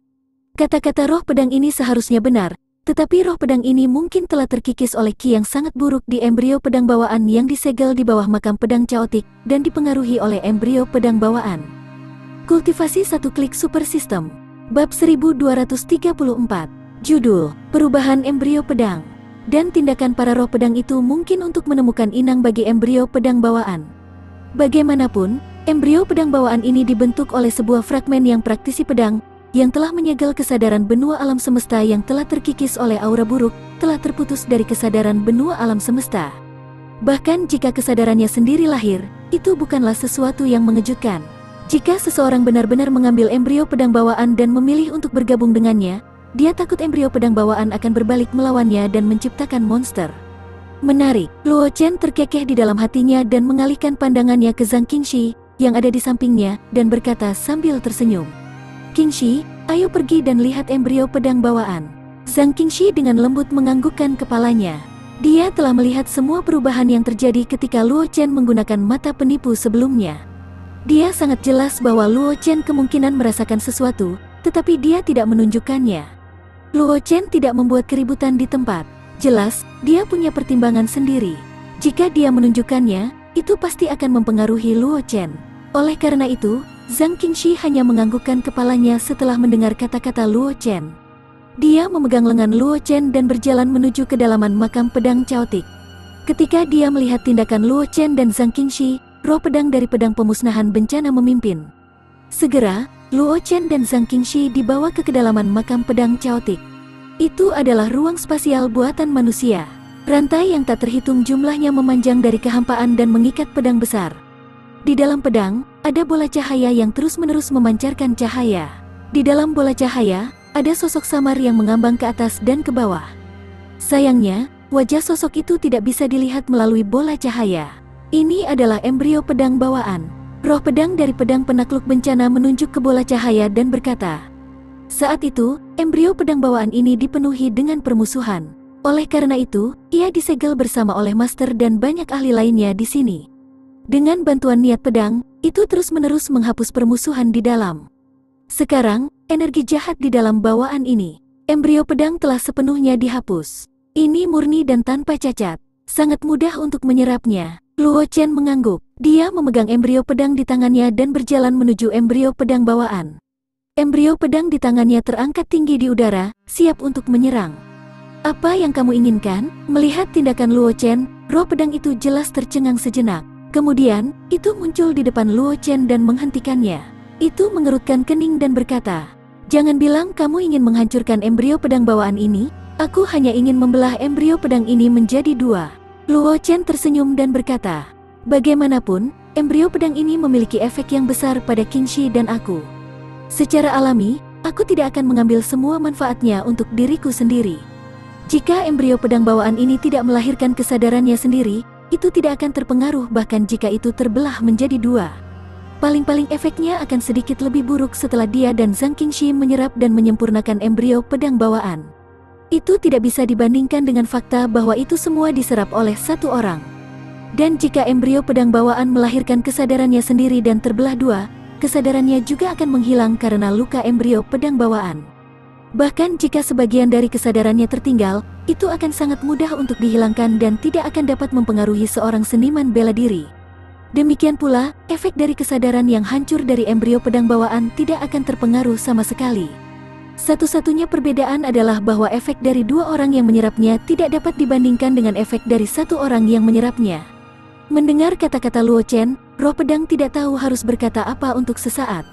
Kata-kata roh pedang ini seharusnya benar, tetapi roh pedang ini mungkin telah terkikis oleh ki yang sangat buruk di embrio pedang bawaan yang disegel di bawah makam pedang Chaotic dan dipengaruhi oleh embrio pedang bawaan. Kultivasi 1 klik super system. Bab 1234. Judul, Perubahan Embrio Pedang. Dan tindakan para roh pedang itu mungkin untuk menemukan inang bagi embrio pedang bawaan. Bagaimanapun, embrio pedang bawaan ini dibentuk oleh sebuah fragmen yang praktisi pedang, yang telah menyegel kesadaran benua alam semesta yang telah terkikis oleh aura buruk, telah terputus dari kesadaran benua alam semesta. Bahkan jika kesadarannya sendiri lahir, itu bukanlah sesuatu yang mengejutkan. Jika seseorang benar-benar mengambil embrio pedang bawaan dan memilih untuk bergabung dengannya, dia takut embrio pedang bawaan akan berbalik melawannya dan menciptakan monster. Menarik, Luo Chen terkekeh di dalam hatinya dan mengalihkan pandangannya ke Zhang Qingxi, yang ada di sampingnya, dan berkata sambil tersenyum. Qingxi, ayo pergi dan lihat embrio pedang bawaan. Zhang Qingxi dengan lembut menganggukkan kepalanya. Dia telah melihat semua perubahan yang terjadi ketika Luo Chen menggunakan mata penipu sebelumnya. Dia sangat jelas bahwa Luo Chen kemungkinan merasakan sesuatu, tetapi dia tidak menunjukkannya. Luo Chen tidak membuat keributan di tempat. Jelas, dia punya pertimbangan sendiri. Jika dia menunjukkannya, itu pasti akan mempengaruhi Luo Chen. Oleh karena itu, Zhang Qingxi hanya menganggukkan kepalanya setelah mendengar kata-kata Luo Chen. Dia memegang lengan Luo Chen dan berjalan menuju kedalaman makam pedang Chaotic. Ketika dia melihat tindakan Luo Chen dan Zhang Qingxi, roh pedang dari pedang pemusnahan bencana memimpin. Segera, Luo Chen dan Zhang Qingxi dibawa ke kedalaman makam pedang Chaotic. Itu adalah ruang spasial buatan manusia. Rantai yang tak terhitung jumlahnya memanjang dari kehampaan dan mengikat pedang besar. Di dalam pedang, ada bola cahaya yang terus-menerus memancarkan cahaya. Di dalam bola cahaya, ada sosok samar yang mengambang ke atas dan ke bawah. Sayangnya, wajah sosok itu tidak bisa dilihat melalui bola cahaya. Ini adalah embrio pedang bawaan. Roh pedang dari pedang penakluk bencana menunjuk ke bola cahaya dan berkata, saat itu, embrio pedang bawaan ini dipenuhi dengan permusuhan. Oleh karena itu, ia disegel bersama oleh master dan banyak ahli lainnya di sini. Dengan bantuan niat pedang, itu terus-menerus menghapus permusuhan di dalam. Sekarang, energi jahat di dalam bawaan ini, embrio pedang telah sepenuhnya dihapus. Ini murni dan tanpa cacat, sangat mudah untuk menyerapnya. Luo Chen mengangguk. Dia memegang embrio pedang di tangannya dan berjalan menuju embrio pedang bawaan. Embrio pedang di tangannya terangkat tinggi di udara, siap untuk menyerang. Apa yang kamu inginkan? Melihat tindakan Luo Chen, roh pedang itu jelas tercengang sejenak. Kemudian, itu muncul di depan Luo Chen dan menghentikannya. Itu mengerutkan kening dan berkata, jangan bilang kamu ingin menghancurkan embrio pedang bawaan ini. Aku hanya ingin membelah embrio pedang ini menjadi dua. Luo Chen tersenyum dan berkata, bagaimanapun, embrio pedang ini memiliki efek yang besar pada Qingxi dan aku. Secara alami, aku tidak akan mengambil semua manfaatnya untuk diriku sendiri. Jika embrio pedang bawaan ini tidak melahirkan kesadarannya sendiri, itu tidak akan terpengaruh bahkan jika itu terbelah menjadi dua. Paling-paling efeknya akan sedikit lebih buruk setelah dia dan Zhang Qingxi menyerap dan menyempurnakan embrio pedang bawaan. Itu tidak bisa dibandingkan dengan fakta bahwa itu semua diserap oleh satu orang. Dan jika embrio pedang bawaan melahirkan kesadarannya sendiri dan terbelah dua, kesadarannya juga akan menghilang karena luka embrio pedang bawaan. Bahkan jika sebagian dari kesadarannya tertinggal, itu akan sangat mudah untuk dihilangkan dan tidak akan dapat mempengaruhi seorang seniman bela diri. Demikian pula, efek dari kesadaran yang hancur dari embrio pedang bawaan tidak akan terpengaruh sama sekali. Satu-satunya perbedaan adalah bahwa efek dari dua orang yang menyerapnya tidak dapat dibandingkan dengan efek dari satu orang yang menyerapnya. Mendengar kata-kata Luo Chen, roh pedang tidak tahu harus berkata apa untuk sesaat.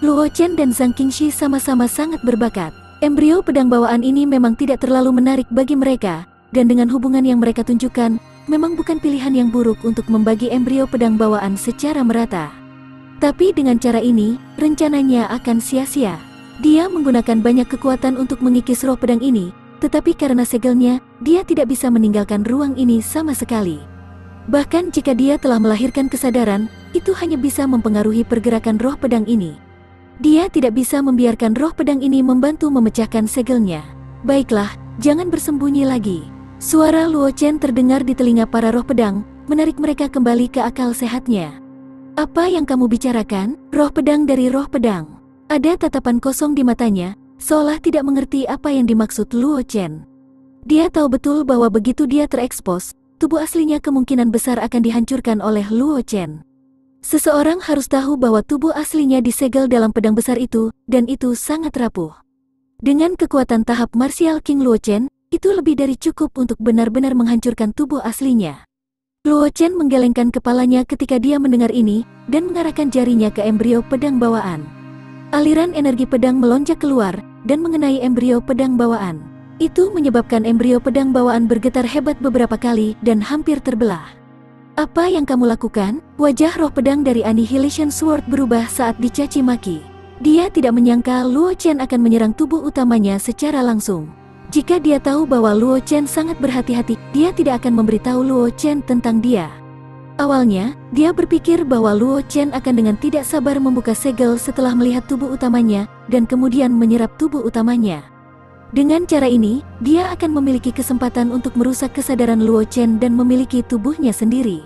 Luo Chen dan Zhang Qingxi sama-sama sangat berbakat. Embrio pedang bawaan ini memang tidak terlalu menarik bagi mereka, dan dengan hubungan yang mereka tunjukkan, memang bukan pilihan yang buruk untuk membagi embrio pedang bawaan secara merata. Tapi dengan cara ini, rencananya akan sia-sia. Dia menggunakan banyak kekuatan untuk mengikis roh pedang ini, tetapi karena segelnya, dia tidak bisa meninggalkan ruang ini sama sekali. Bahkan jika dia telah melahirkan kesadaran, itu hanya bisa mempengaruhi pergerakan roh pedang ini. Dia tidak bisa membiarkan roh pedang ini membantu memecahkan segelnya. Baiklah, jangan bersembunyi lagi. Suara Luo Chen terdengar di telinga para roh pedang, menarik mereka kembali ke akal sehatnya. Apa yang kamu bicarakan? Roh pedang dari roh pedang. Ada tatapan kosong di matanya, seolah tidak mengerti apa yang dimaksud Luo Chen. Dia tahu betul bahwa begitu dia terekspos, tubuh aslinya kemungkinan besar akan dihancurkan oleh Luo Chen. Seseorang harus tahu bahwa tubuh aslinya disegel dalam pedang besar itu, dan itu sangat rapuh. Dengan kekuatan tahap Martial King Luo Chen, itu lebih dari cukup untuk benar-benar menghancurkan tubuh aslinya. Luo Chen menggelengkan kepalanya ketika dia mendengar ini, dan mengarahkan jarinya ke embrio pedang bawaan. Aliran energi pedang melonjak keluar, dan mengenai embrio pedang bawaan. Itu menyebabkan embrio pedang bawaan bergetar hebat beberapa kali, dan hampir terbelah. Apa yang kamu lakukan? Wajah roh pedang dari Annihilation Sword berubah saat dicaci maki. Dia tidak menyangka Luo Chen akan menyerang tubuh utamanya secara langsung. Jika dia tahu bahwa Luo Chen sangat berhati-hati, dia tidak akan memberitahu Luo Chen tentang dia. Awalnya, dia berpikir bahwa Luo Chen akan dengan tidak sabar membuka segel setelah melihat tubuh utamanya, dan kemudian menyerap tubuh utamanya. Dengan cara ini, dia akan memiliki kesempatan untuk merusak kesadaran Luo Chen dan memiliki tubuhnya sendiri.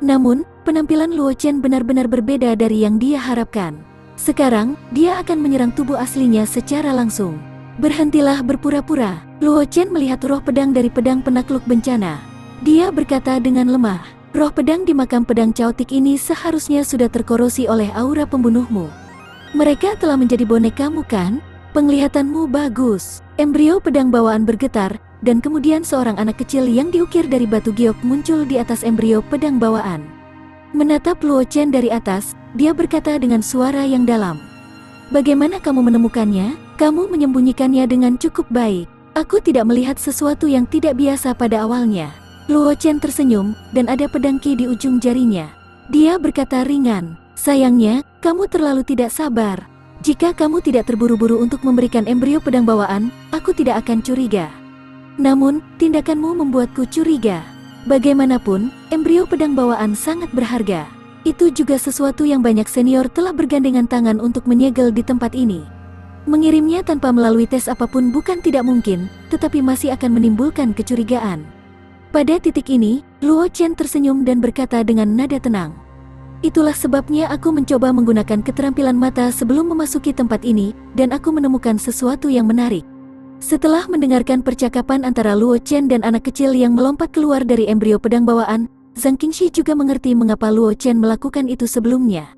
Namun, penampilan Luo Chen benar-benar berbeda dari yang dia harapkan. Sekarang, dia akan menyerang tubuh aslinya secara langsung. Berhentilah berpura-pura. Luo Chen melihat roh pedang dari pedang penakluk bencana. Dia berkata dengan lemah, roh pedang di makam pedang Chaotic ini seharusnya sudah terkorosi oleh aura pembunuhmu. Mereka telah menjadi bonekamu kan? Penglihatanmu bagus. Embrio pedang bawaan bergetar, dan kemudian seorang anak kecil yang diukir dari batu giok muncul di atas embrio pedang bawaan. Menatap Luo Chen dari atas, dia berkata dengan suara yang dalam. Bagaimana kamu menemukannya? Kamu menyembunyikannya dengan cukup baik. Aku tidak melihat sesuatu yang tidak biasa pada awalnya. Luo Chen tersenyum, dan ada pedang Qi di ujung jarinya. Dia berkata ringan, sayangnya, kamu terlalu tidak sabar. Jika kamu tidak terburu-buru untuk memberikan embrio pedang bawaan, aku tidak akan curiga. Namun, tindakanmu membuatku curiga. Bagaimanapun, embrio pedang bawaan sangat berharga. Itu juga sesuatu yang banyak senior telah bergandengan tangan untuk menyegel di tempat ini. Mengirimnya tanpa melalui tes apapun bukan tidak mungkin, tetapi masih akan menimbulkan kecurigaan. Pada titik ini, Luo Chen tersenyum dan berkata dengan nada tenang. Itulah sebabnya aku mencoba menggunakan keterampilan mata sebelum memasuki tempat ini, dan aku menemukan sesuatu yang menarik. Setelah mendengarkan percakapan antara Luo Chen dan anak kecil yang melompat keluar dari embrio pedang bawaan, Zhang Qingxi juga mengerti mengapa Luo Chen melakukan itu sebelumnya.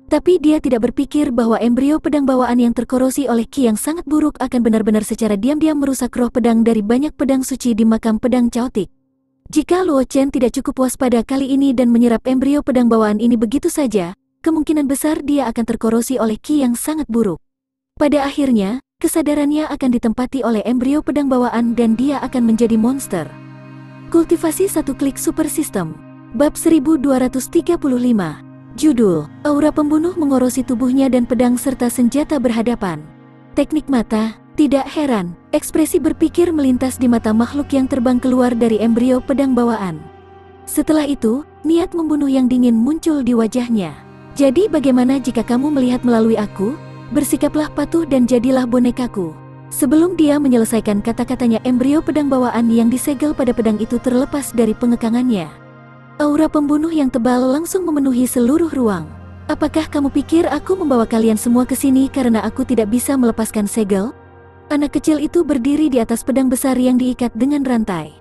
Tapi dia tidak berpikir bahwa embrio pedang bawaan yang terkorosi oleh Qi yang sangat buruk akan benar-benar secara diam-diam merusak roh pedang dari banyak pedang suci di makam pedang Chaotic. Jika Luo Chen tidak cukup waspada kali ini dan menyerap embrio pedang bawaan ini begitu saja, kemungkinan besar dia akan terkorosi oleh Qi yang sangat buruk. Pada akhirnya, kesadarannya akan ditempati oleh embrio pedang bawaan dan dia akan menjadi monster. Kultivasi satu klik super system. Bab 1235. Judul, Aura Pembunuh mengorosi tubuhnya dan pedang serta senjata berhadapan. Teknik mata. Tidak heran, ekspresi berpikir melintas di mata makhluk yang terbang keluar dari embrio pedang bawaan. Setelah itu, niat membunuh yang dingin muncul di wajahnya. Jadi bagaimana jika kamu melihat melalui aku? Bersikaplah patuh dan jadilah bonekaku. Sebelum dia menyelesaikan kata-katanya, embrio pedang bawaan yang disegel pada pedang itu terlepas dari pengekangannya. Aura pembunuh yang tebal langsung memenuhi seluruh ruang. Apakah kamu pikir aku membawa kalian semua ke sini karena aku tidak bisa melepaskan segel? Anak kecil itu berdiri di atas pedang besar yang diikat dengan rantai.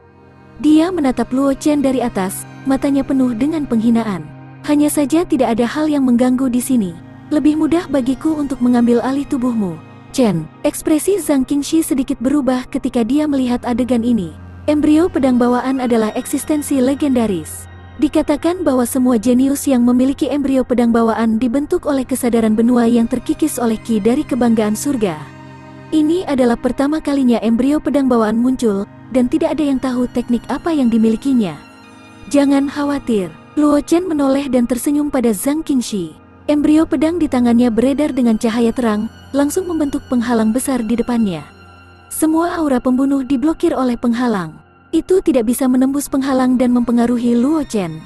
Dia menatap Luo Chen dari atas, matanya penuh dengan penghinaan. Hanya saja tidak ada hal yang mengganggu di sini. Lebih mudah bagiku untuk mengambil alih tubuhmu. Chen, ekspresi Zhang Qingxi sedikit berubah ketika dia melihat adegan ini. Embrio pedang bawaan adalah eksistensi legendaris. Dikatakan bahwa semua jenius yang memiliki embrio pedang bawaan dibentuk oleh kesadaran benua yang terkikis oleh Qi dari kebanggaan surga. Ini adalah pertama kalinya embrio pedang bawaan muncul, dan tidak ada yang tahu teknik apa yang dimilikinya. Jangan khawatir, Luo Chen menoleh dan tersenyum pada Zhang Qingxi. Embrio pedang di tangannya beredar dengan cahaya terang, langsung membentuk penghalang besar di depannya. Semua aura pembunuh diblokir oleh penghalang. Itu tidak bisa menembus penghalang dan mempengaruhi Luo Chen.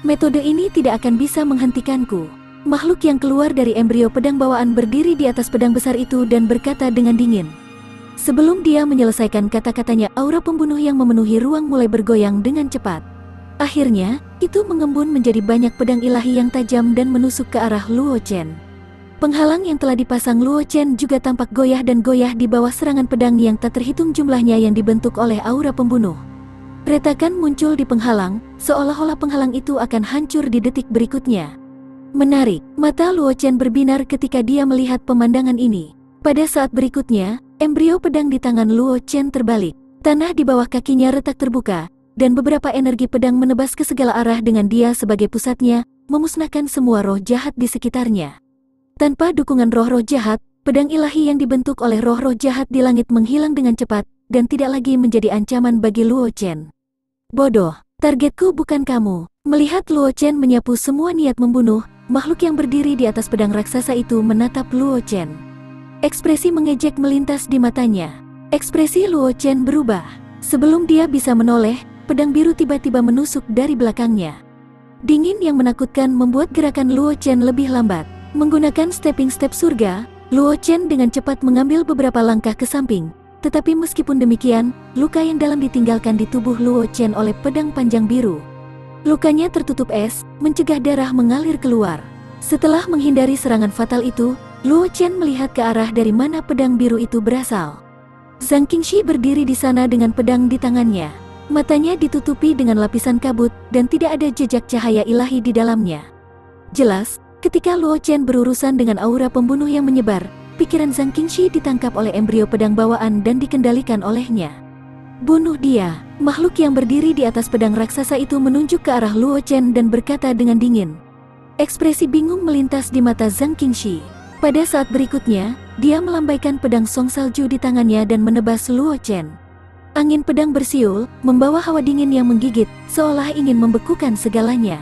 Metode ini tidak akan bisa menghentikanku. Makhluk yang keluar dari embrio pedang bawaan berdiri di atas pedang besar itu dan berkata dengan dingin. Sebelum dia menyelesaikan kata-katanya, aura pembunuh yang memenuhi ruang mulai bergoyang dengan cepat. Akhirnya, itu mengembun menjadi banyak pedang ilahi yang tajam dan menusuk ke arah Luo Chen. Penghalang yang telah dipasang Luo Chen juga tampak goyah dan goyah di bawah serangan pedang yang tak terhitung jumlahnya yang dibentuk oleh aura pembunuh. Retakan muncul di penghalang, seolah-olah penghalang itu akan hancur di detik berikutnya. Menarik, mata Luo Chen berbinar ketika dia melihat pemandangan ini. Pada saat berikutnya, embrio pedang di tangan Luo Chen terbalik. Tanah di bawah kakinya retak terbuka, dan beberapa energi pedang menebas ke segala arah dengan dia sebagai pusatnya, memusnahkan semua roh jahat di sekitarnya. Tanpa dukungan roh-roh jahat, pedang ilahi yang dibentuk oleh roh-roh jahat di langit menghilang dengan cepat, dan tidak lagi menjadi ancaman bagi Luo Chen. Bodoh, targetku bukan kamu. Melihat Luo Chen menyapu semua niat membunuh, makhluk yang berdiri di atas pedang raksasa itu menatap Luo Chen. Ekspresi mengejek melintas di matanya. Ekspresi Luo Chen berubah. Sebelum dia bisa menoleh, pedang biru tiba-tiba menusuk dari belakangnya. Dingin yang menakutkan membuat gerakan Luo Chen lebih lambat. Menggunakan stepping step surga, Luo Chen dengan cepat mengambil beberapa langkah ke samping. Tetapi meskipun demikian, luka yang dalam ditinggalkan di tubuh Luo Chen oleh pedang panjang biru. Lukanya tertutup es, mencegah darah mengalir keluar. Setelah menghindari serangan fatal itu, Luo Chen melihat ke arah dari mana pedang biru itu berasal. Zhang Qingxi berdiri di sana dengan pedang di tangannya. Matanya ditutupi dengan lapisan kabut, dan tidak ada jejak cahaya ilahi di dalamnya. Jelas, ketika Luo Chen berurusan dengan aura pembunuh yang menyebar, pikiran Zhang Qingxi ditangkap oleh embrio pedang bawaan dan dikendalikan olehnya. Bunuh dia! Makhluk yang berdiri di atas pedang raksasa itu menunjuk ke arah Luo Chen dan berkata dengan dingin. Ekspresi bingung melintas di mata Zhang Qingxi. Pada saat berikutnya, dia melambaikan pedang song salju di tangannya dan menebas Luo Chen. Angin pedang bersiul, membawa hawa dingin yang menggigit, seolah ingin membekukan segalanya.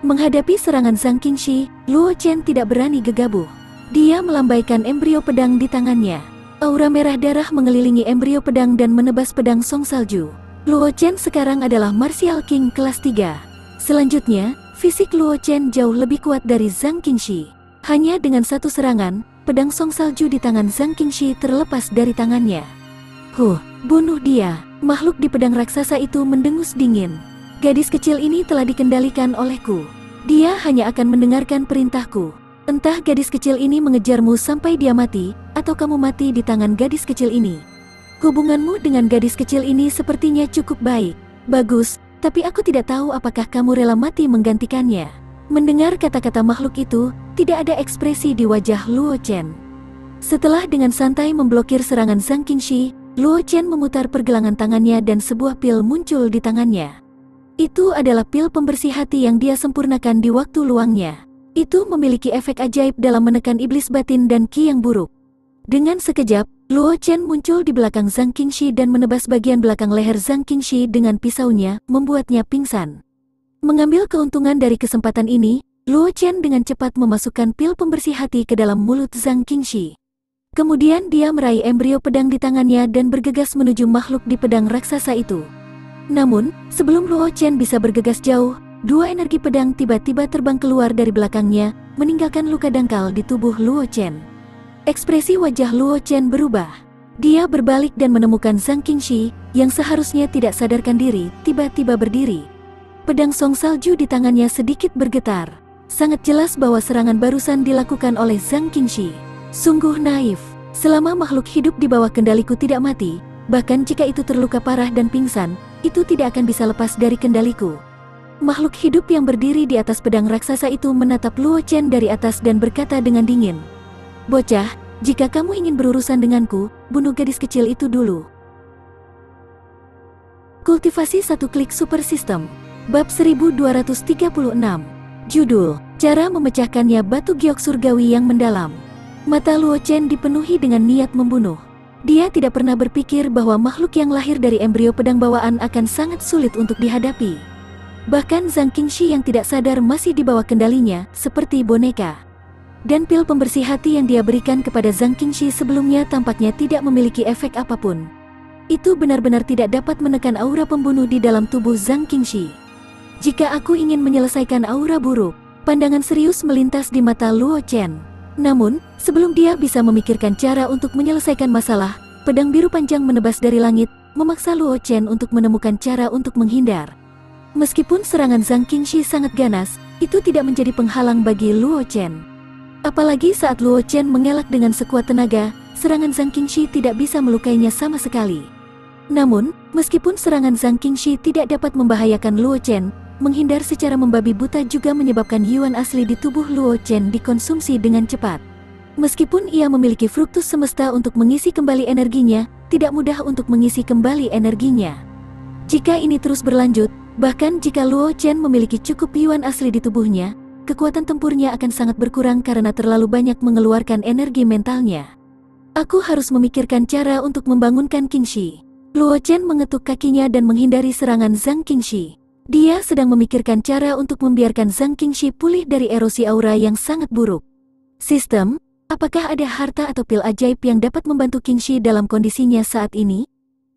Menghadapi serangan Zhang Qingxi, Luo Chen tidak berani gegabah. Dia melambaikan embrio pedang di tangannya. Aura merah darah mengelilingi embrio pedang dan menebas pedang song salju. Luo Chen sekarang adalah Martial King kelas 3. Selanjutnya, fisik Luo Chen jauh lebih kuat dari Zhang Qingxi. Hanya dengan satu serangan, pedang song salju di tangan Zhang Qingxi terlepas dari tangannya. Bunuh dia! Makhluk di pedang raksasa itu mendengus dingin. Gadis kecil ini telah dikendalikan olehku. Dia hanya akan mendengarkan perintahku. Entah gadis kecil ini mengejarmu sampai dia mati, atau kamu mati di tangan gadis kecil ini. Hubunganmu dengan gadis kecil ini sepertinya cukup baik. Bagus, tapi aku tidak tahu apakah kamu rela mati menggantikannya. Mendengar kata-kata makhluk itu, tidak ada ekspresi di wajah Luo Chen. Setelah dengan santai memblokir serangan Zhang Qingxi, Luo Chen memutar pergelangan tangannya dan sebuah pil muncul di tangannya. Itu adalah pil pembersih hati yang dia sempurnakan di waktu luangnya. Itu memiliki efek ajaib dalam menekan iblis batin dan ki yang buruk. Dengan sekejap, Luo Chen muncul di belakang Zhang Qingxi dan menebas bagian belakang leher Zhang Qingxi dengan pisaunya, membuatnya pingsan. Mengambil keuntungan dari kesempatan ini, Luo Chen dengan cepat memasukkan pil pembersih hati ke dalam mulut Zhang Qingxi. Kemudian dia meraih embrio pedang di tangannya dan bergegas menuju makhluk di pedang raksasa itu. Namun, sebelum Luo Chen bisa bergegas jauh, dua energi pedang tiba-tiba terbang keluar dari belakangnya, meninggalkan luka dangkal di tubuh Luo Chen. Ekspresi wajah Luo Chen berubah. Dia berbalik dan menemukan Zhang Qingxi, yang seharusnya tidak sadarkan diri, tiba-tiba berdiri. Pedang song salju di tangannya sedikit bergetar. Sangat jelas bahwa serangan barusan dilakukan oleh Zhang Qingxi. Sungguh naif. Selama makhluk hidup di bawah kendaliku tidak mati, bahkan jika itu terluka parah dan pingsan, itu tidak akan bisa lepas dari kendaliku. Makhluk hidup yang berdiri di atas pedang raksasa itu menatap Luo Chen dari atas dan berkata dengan dingin. Bocah, jika kamu ingin berurusan denganku, bunuh gadis kecil itu dulu. Kultivasi 1 klik super system. Bab 1236. Judul, Cara Memecahkannya Batu Giok Surgawi yang Mendalam. Mata Luo Chen dipenuhi dengan niat membunuh. Dia tidak pernah berpikir bahwa makhluk yang lahir dari embrio pedang bawaan akan sangat sulit untuk dihadapi. Bahkan Zhang Qingxi yang tidak sadar masih di bawah kendalinya, seperti boneka. Dan pil pembersih hati yang dia berikan kepada Zhang Qingxi sebelumnya tampaknya tidak memiliki efek apapun. Itu benar-benar tidak dapat menekan aura pembunuh di dalam tubuh Zhang Qingxi. Jika aku ingin menyelesaikan aura buruk, pandangan serius melintas di mata Luo Chen. Namun, sebelum dia bisa memikirkan cara untuk menyelesaikan masalah, pedang biru panjang menebas dari langit, memaksa Luo Chen untuk menemukan cara untuk menghindar. Meskipun serangan Zhang Qingxi sangat ganas, itu tidak menjadi penghalang bagi Luo Chen. Apalagi saat Luo Chen mengelak dengan sekuat tenaga, serangan Zhang Qingxi tidak bisa melukainya sama sekali. Namun, meskipun serangan Zhang Qingxi tidak dapat membahayakan Luo Chen, menghindar secara membabi buta juga menyebabkan Yuan asli di tubuh Luo Chen dikonsumsi dengan cepat. Meskipun ia memiliki fruktus semesta untuk mengisi kembali energinya, tidak mudah untuk mengisi kembali energinya. Jika ini terus berlanjut, bahkan jika Luo Chen memiliki cukup Yuan asli di tubuhnya, kekuatan tempurnya akan sangat berkurang karena terlalu banyak mengeluarkan energi mentalnya. Aku harus memikirkan cara untuk membangunkan Qingxi. Luo Chen mengetuk kakinya dan menghindari serangan Zhang Qingxi. Dia sedang memikirkan cara untuk membiarkan Zhang Qingxi pulih dari erosi aura yang sangat buruk. Sistem, apakah ada harta atau pil ajaib yang dapat membantu Qingxi dalam kondisinya saat ini?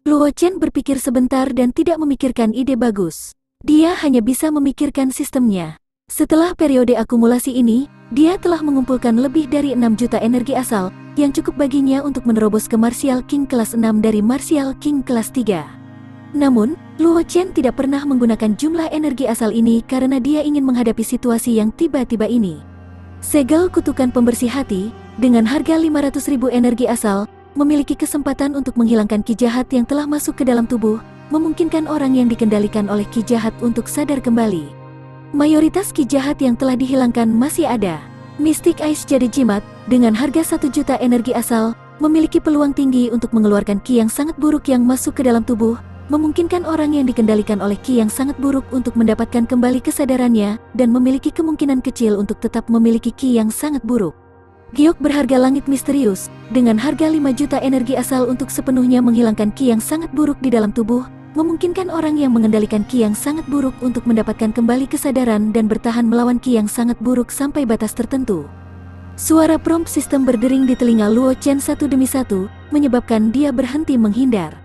Luo Chen berpikir sebentar dan tidak memikirkan ide bagus. Dia hanya bisa memikirkan sistemnya. Setelah periode akumulasi ini, dia telah mengumpulkan lebih dari 6 juta energi asal, yang cukup baginya untuk menerobos ke Martial King kelas 6 dari Martial King kelas 3. Namun, Luo Chen tidak pernah menggunakan jumlah energi asal ini karena dia ingin menghadapi situasi yang tiba-tiba ini. Segel kutukan pembersih hati, dengan harga 500.000 energi asal, memiliki kesempatan untuk menghilangkan ki jahat yang telah masuk ke dalam tubuh, memungkinkan orang yang dikendalikan oleh ki jahat untuk sadar kembali. Mayoritas ki jahat yang telah dihilangkan masih ada. Mystic Ice jadi jimat, dengan harga 1 juta energi asal, memiliki peluang tinggi untuk mengeluarkan ki yang sangat buruk yang masuk ke dalam tubuh, memungkinkan orang yang dikendalikan oleh ki yang sangat buruk untuk mendapatkan kembali kesadarannya, dan memiliki kemungkinan kecil untuk tetap memiliki ki yang sangat buruk. Giok berharga langit misterius, dengan harga 5 juta energi asal untuk sepenuhnya menghilangkan ki yang sangat buruk di dalam tubuh, memungkinkan orang yang mengendalikan ki yang sangat buruk untuk mendapatkan kembali kesadaran dan bertahan melawan ki yang sangat buruk sampai batas tertentu. Suara prompt sistem berdering di telinga Luo Chen satu demi satu, menyebabkan dia berhenti menghindar.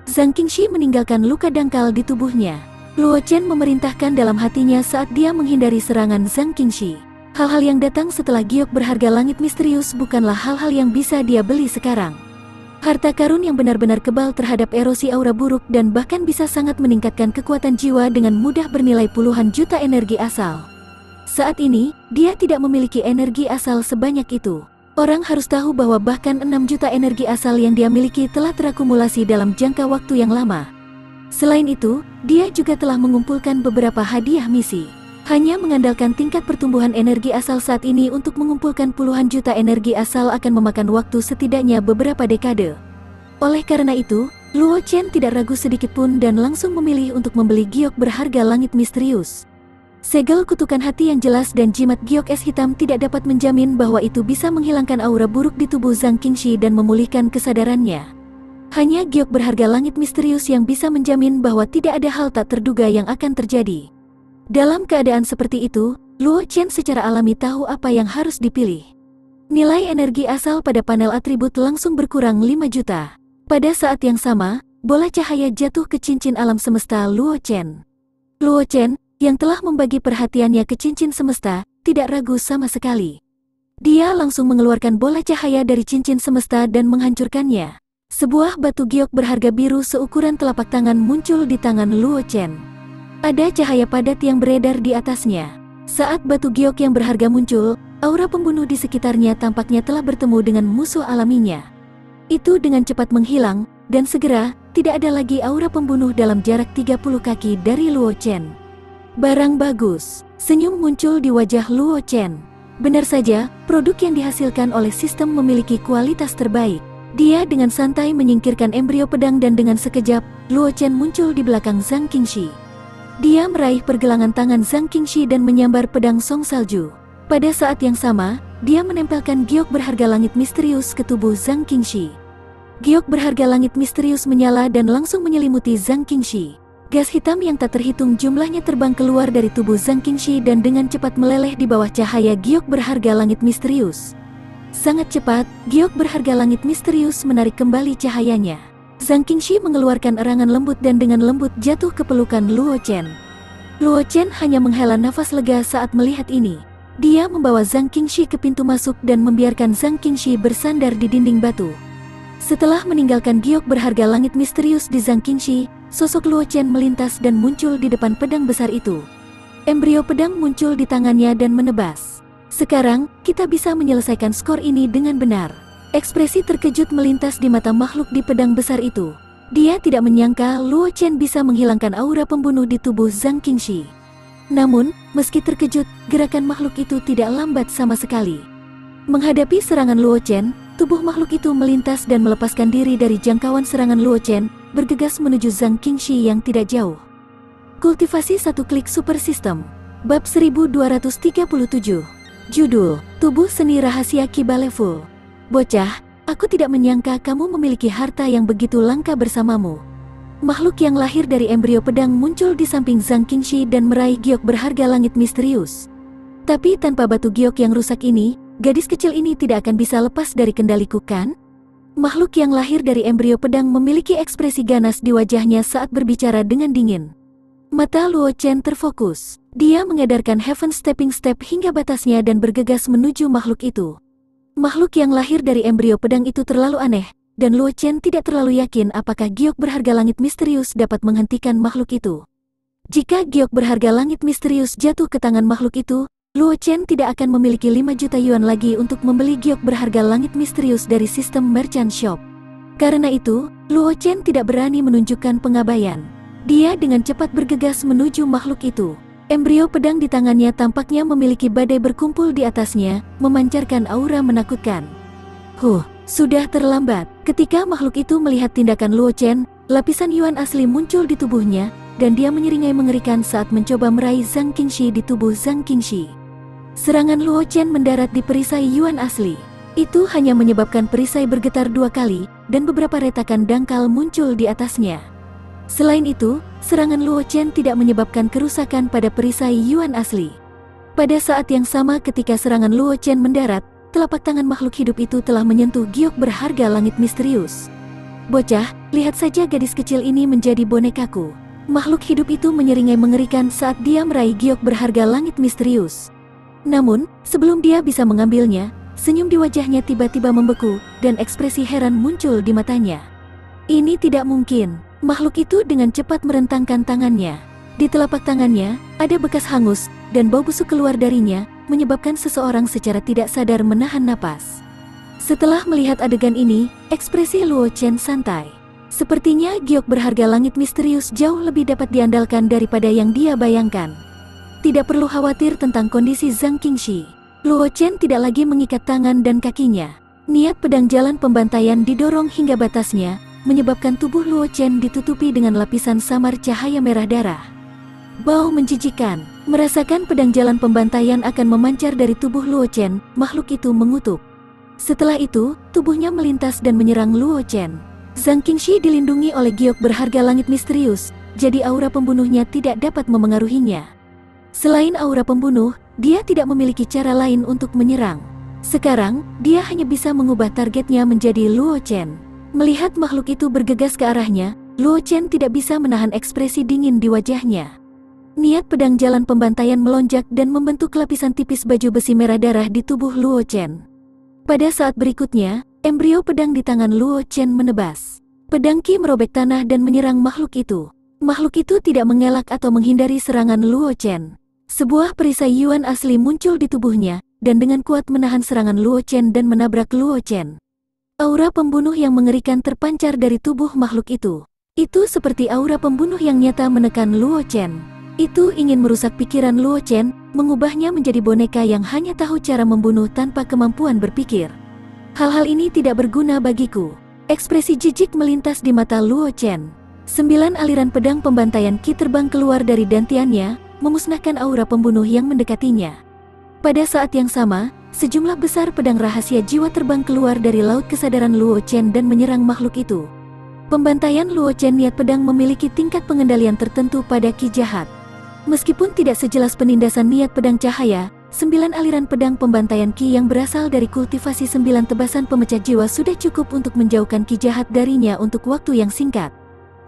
Zhang Qingxi meninggalkan luka dangkal di tubuhnya. Luo Chen memerintahkan dalam hatinya saat dia menghindari serangan Zhang Qingxi. Hal-hal yang datang setelah giok berharga langit misterius bukanlah hal-hal yang bisa dia beli sekarang. Harta karun yang benar-benar kebal terhadap erosi aura buruk dan bahkan bisa sangat meningkatkan kekuatan jiwa dengan mudah bernilai puluhan juta energi asal. Saat ini, dia tidak memiliki energi asal sebanyak itu. Orang harus tahu bahwa bahkan 6 juta energi asal yang dia miliki telah terakumulasi dalam jangka waktu yang lama. Selain itu, dia juga telah mengumpulkan beberapa hadiah misi. Hanya mengandalkan tingkat pertumbuhan energi asal saat ini untuk mengumpulkan puluhan juta energi asal akan memakan waktu setidaknya beberapa dekade. Oleh karena itu, Luo Chen tidak ragu sedikitpun dan langsung memilih untuk membeli giok berharga langit misterius. Segel kutukan hati yang jelas dan jimat giok es hitam tidak dapat menjamin bahwa itu bisa menghilangkan aura buruk di tubuh Zhang Qingxi dan memulihkan kesadarannya. Hanya giok berharga langit misterius yang bisa menjamin bahwa tidak ada hal tak terduga yang akan terjadi. Dalam keadaan seperti itu, Luo Chen secara alami tahu apa yang harus dipilih. Nilai energi asal pada panel atribut langsung berkurang 5 juta. Pada saat yang sama, bola cahaya jatuh ke cincin alam semesta Luo Chen. Luo Chen, yang telah membagi perhatiannya ke cincin semesta, tidak ragu sama sekali. Dia langsung mengeluarkan bola cahaya dari cincin semesta dan menghancurkannya. Sebuah batu giok berharga biru seukuran telapak tangan muncul di tangan Luo Chen. Ada cahaya padat yang beredar di atasnya. Saat batu giok yang berharga muncul, aura pembunuh di sekitarnya tampaknya telah bertemu dengan musuh alaminya. Itu dengan cepat menghilang, dan segera, tidak ada lagi aura pembunuh dalam jarak 30 kaki dari Luo Chen. Barang bagus, senyum muncul di wajah Luo Chen. Benar saja, produk yang dihasilkan oleh sistem memiliki kualitas terbaik. Dia dengan santai menyingkirkan embrio pedang dan dengan sekejap, Luo Chen muncul di belakang Zhang Qingxi. Dia meraih pergelangan tangan Zhang Qingxi dan menyambar pedang Song Salju. Pada saat yang sama, dia menempelkan giok berharga langit misterius ke tubuh Zhang Qingxi. Giok berharga langit misterius menyala dan langsung menyelimuti Zhang Qingxi. Gas hitam yang tak terhitung jumlahnya terbang keluar dari tubuh Zhang Qingxi dan dengan cepat meleleh di bawah cahaya giok berharga langit misterius. Sangat cepat, giok berharga langit misterius menarik kembali cahayanya. Zhang Qingxi mengeluarkan erangan lembut dan dengan lembut jatuh ke pelukan Luo Chen. Luo Chen hanya menghela nafas lega saat melihat ini. Dia membawa Zhang Qingxi ke pintu masuk dan membiarkan Zhang Qingxi bersandar di dinding batu. Setelah meninggalkan giok berharga langit misterius di Zhang Qingxi, sosok Luo Chen melintas dan muncul di depan pedang besar itu. Embrio pedang muncul di tangannya dan menebas. Sekarang, kita bisa menyelesaikan skor ini dengan benar. Ekspresi terkejut melintas di mata makhluk di pedang besar itu. Dia tidak menyangka Luo Chen bisa menghilangkan aura pembunuh di tubuh Zhang Qingxi. Namun, meski terkejut, gerakan makhluk itu tidak lambat sama sekali. Menghadapi serangan Luo Chen, tubuh makhluk itu melintas dan melepaskan diri dari jangkauan serangan Luo Chen, bergegas menuju Zhang Qingxi yang tidak jauh. Kultivasi satu klik super system. Bab 1237. Judul, Tubuh Seni Rahasia Ki Baleful. Bocah, aku tidak menyangka kamu memiliki harta yang begitu langka bersamamu. Makhluk yang lahir dari embrio pedang muncul di samping Zhang Qingxi dan meraih giok berharga langit misterius. Tapi tanpa batu giok yang rusak ini, gadis kecil ini tidak akan bisa lepas dari kendaliku kan? Makhluk yang lahir dari embrio pedang memiliki ekspresi ganas di wajahnya saat berbicara dengan dingin. Mata Luo Chen terfokus. Dia mengedarkan Heaven Stepping Step hingga batasnya dan bergegas menuju makhluk itu. Makhluk yang lahir dari embrio pedang itu terlalu aneh, dan Luo Chen tidak terlalu yakin apakah giok berharga langit misterius dapat menghentikan makhluk itu. Jika giok berharga langit misterius jatuh ke tangan makhluk itu, Luo Chen tidak akan memiliki 5 juta yuan lagi untuk membeli giok berharga langit misterius dari sistem merchant shop. Karena itu, Luo Chen tidak berani menunjukkan pengabaian. Dia dengan cepat bergegas menuju makhluk itu. Embrio pedang di tangannya tampaknya memiliki badai berkumpul di atasnya, memancarkan aura menakutkan. Sudah terlambat. Ketika makhluk itu melihat tindakan Luo Chen, lapisan Yuan asli muncul di tubuhnya, dan dia menyeringai mengerikan saat mencoba meraih Zhang Qingxi di tubuh Zhang Qingxi. Serangan Luo Chen mendarat di perisai Yuan asli. Itu hanya menyebabkan perisai bergetar 2 kali, dan beberapa retakan dangkal muncul di atasnya. Selain itu, serangan Luo Chen tidak menyebabkan kerusakan pada perisai Yuan asli. Pada saat yang sama ketika serangan Luo Chen mendarat, telapak tangan makhluk hidup itu telah menyentuh giok berharga langit misterius. Bocah, lihat saja gadis kecil ini menjadi bonekaku. Makhluk hidup itu menyeringai mengerikan saat dia meraih giok berharga langit misterius. Namun, sebelum dia bisa mengambilnya, senyum di wajahnya tiba-tiba membeku, dan ekspresi heran muncul di matanya. Ini tidak mungkin. Makhluk itu dengan cepat merentangkan tangannya. Di telapak tangannya, ada bekas hangus, dan bau busuk keluar darinya, menyebabkan seseorang secara tidak sadar menahan napas. Setelah melihat adegan ini, ekspresi Luo Chen santai. Sepertinya giok berharga langit misterius jauh lebih dapat diandalkan daripada yang dia bayangkan. Tidak perlu khawatir tentang kondisi Zhang Qingxi. Luo Chen tidak lagi mengikat tangan dan kakinya. Niat pedang jalan pembantaian didorong hingga batasnya, menyebabkan tubuh Luo Chen ditutupi dengan lapisan samar cahaya merah darah. Bau menjijikan. Merasakan pedang jalan pembantaian akan memancar dari tubuh Luo Chen, makhluk itu mengutuk. Setelah itu, tubuhnya melintas dan menyerang Luo Chen. Zhang Qingxi dilindungi oleh giok berharga langit misterius, jadi aura pembunuhnya tidak dapat memengaruhinya. Selain aura pembunuh, dia tidak memiliki cara lain untuk menyerang. Sekarang, dia hanya bisa mengubah targetnya menjadi Luo Chen. Melihat makhluk itu bergegas ke arahnya, Luo Chen tidak bisa menahan ekspresi dingin di wajahnya. Niat pedang jalan pembantaian melonjak dan membentuk lapisan tipis baju besi merah darah di tubuh Luo Chen. Pada saat berikutnya, embrio pedang di tangan Luo Chen menebas. Pedang Qi merobek tanah dan menyerang makhluk itu. Makhluk itu tidak mengelak atau menghindari serangan Luo Chen. Sebuah perisai Yuan asli muncul di tubuhnya, dan dengan kuat menahan serangan Luo Chen dan menabrak Luo Chen. Aura pembunuh yang mengerikan terpancar dari tubuh makhluk itu. Itu seperti aura pembunuh yang nyata menekan Luo Chen. Itu ingin merusak pikiran Luo Chen, mengubahnya menjadi boneka yang hanya tahu cara membunuh tanpa kemampuan berpikir. Hal-hal ini tidak berguna bagiku. Ekspresi jijik melintas di mata Luo Chen. 9 aliran pedang pembantaian Qi terbang keluar dari dantiannya, memusnahkan aura pembunuh yang mendekatinya. Pada saat yang sama, sejumlah besar pedang rahasia jiwa terbang keluar dari laut kesadaran Luo Chen dan menyerang makhluk itu. Pembantaian Luo Chen niat pedang memiliki tingkat pengendalian tertentu pada Qi jahat. Meskipun tidak sejelas penindasan niat pedang cahaya, 9 aliran pedang pembantaian Qi yang berasal dari kultivasi 9 tebasan pemecah jiwa sudah cukup untuk menjauhkan Qi jahat darinya untuk waktu yang singkat.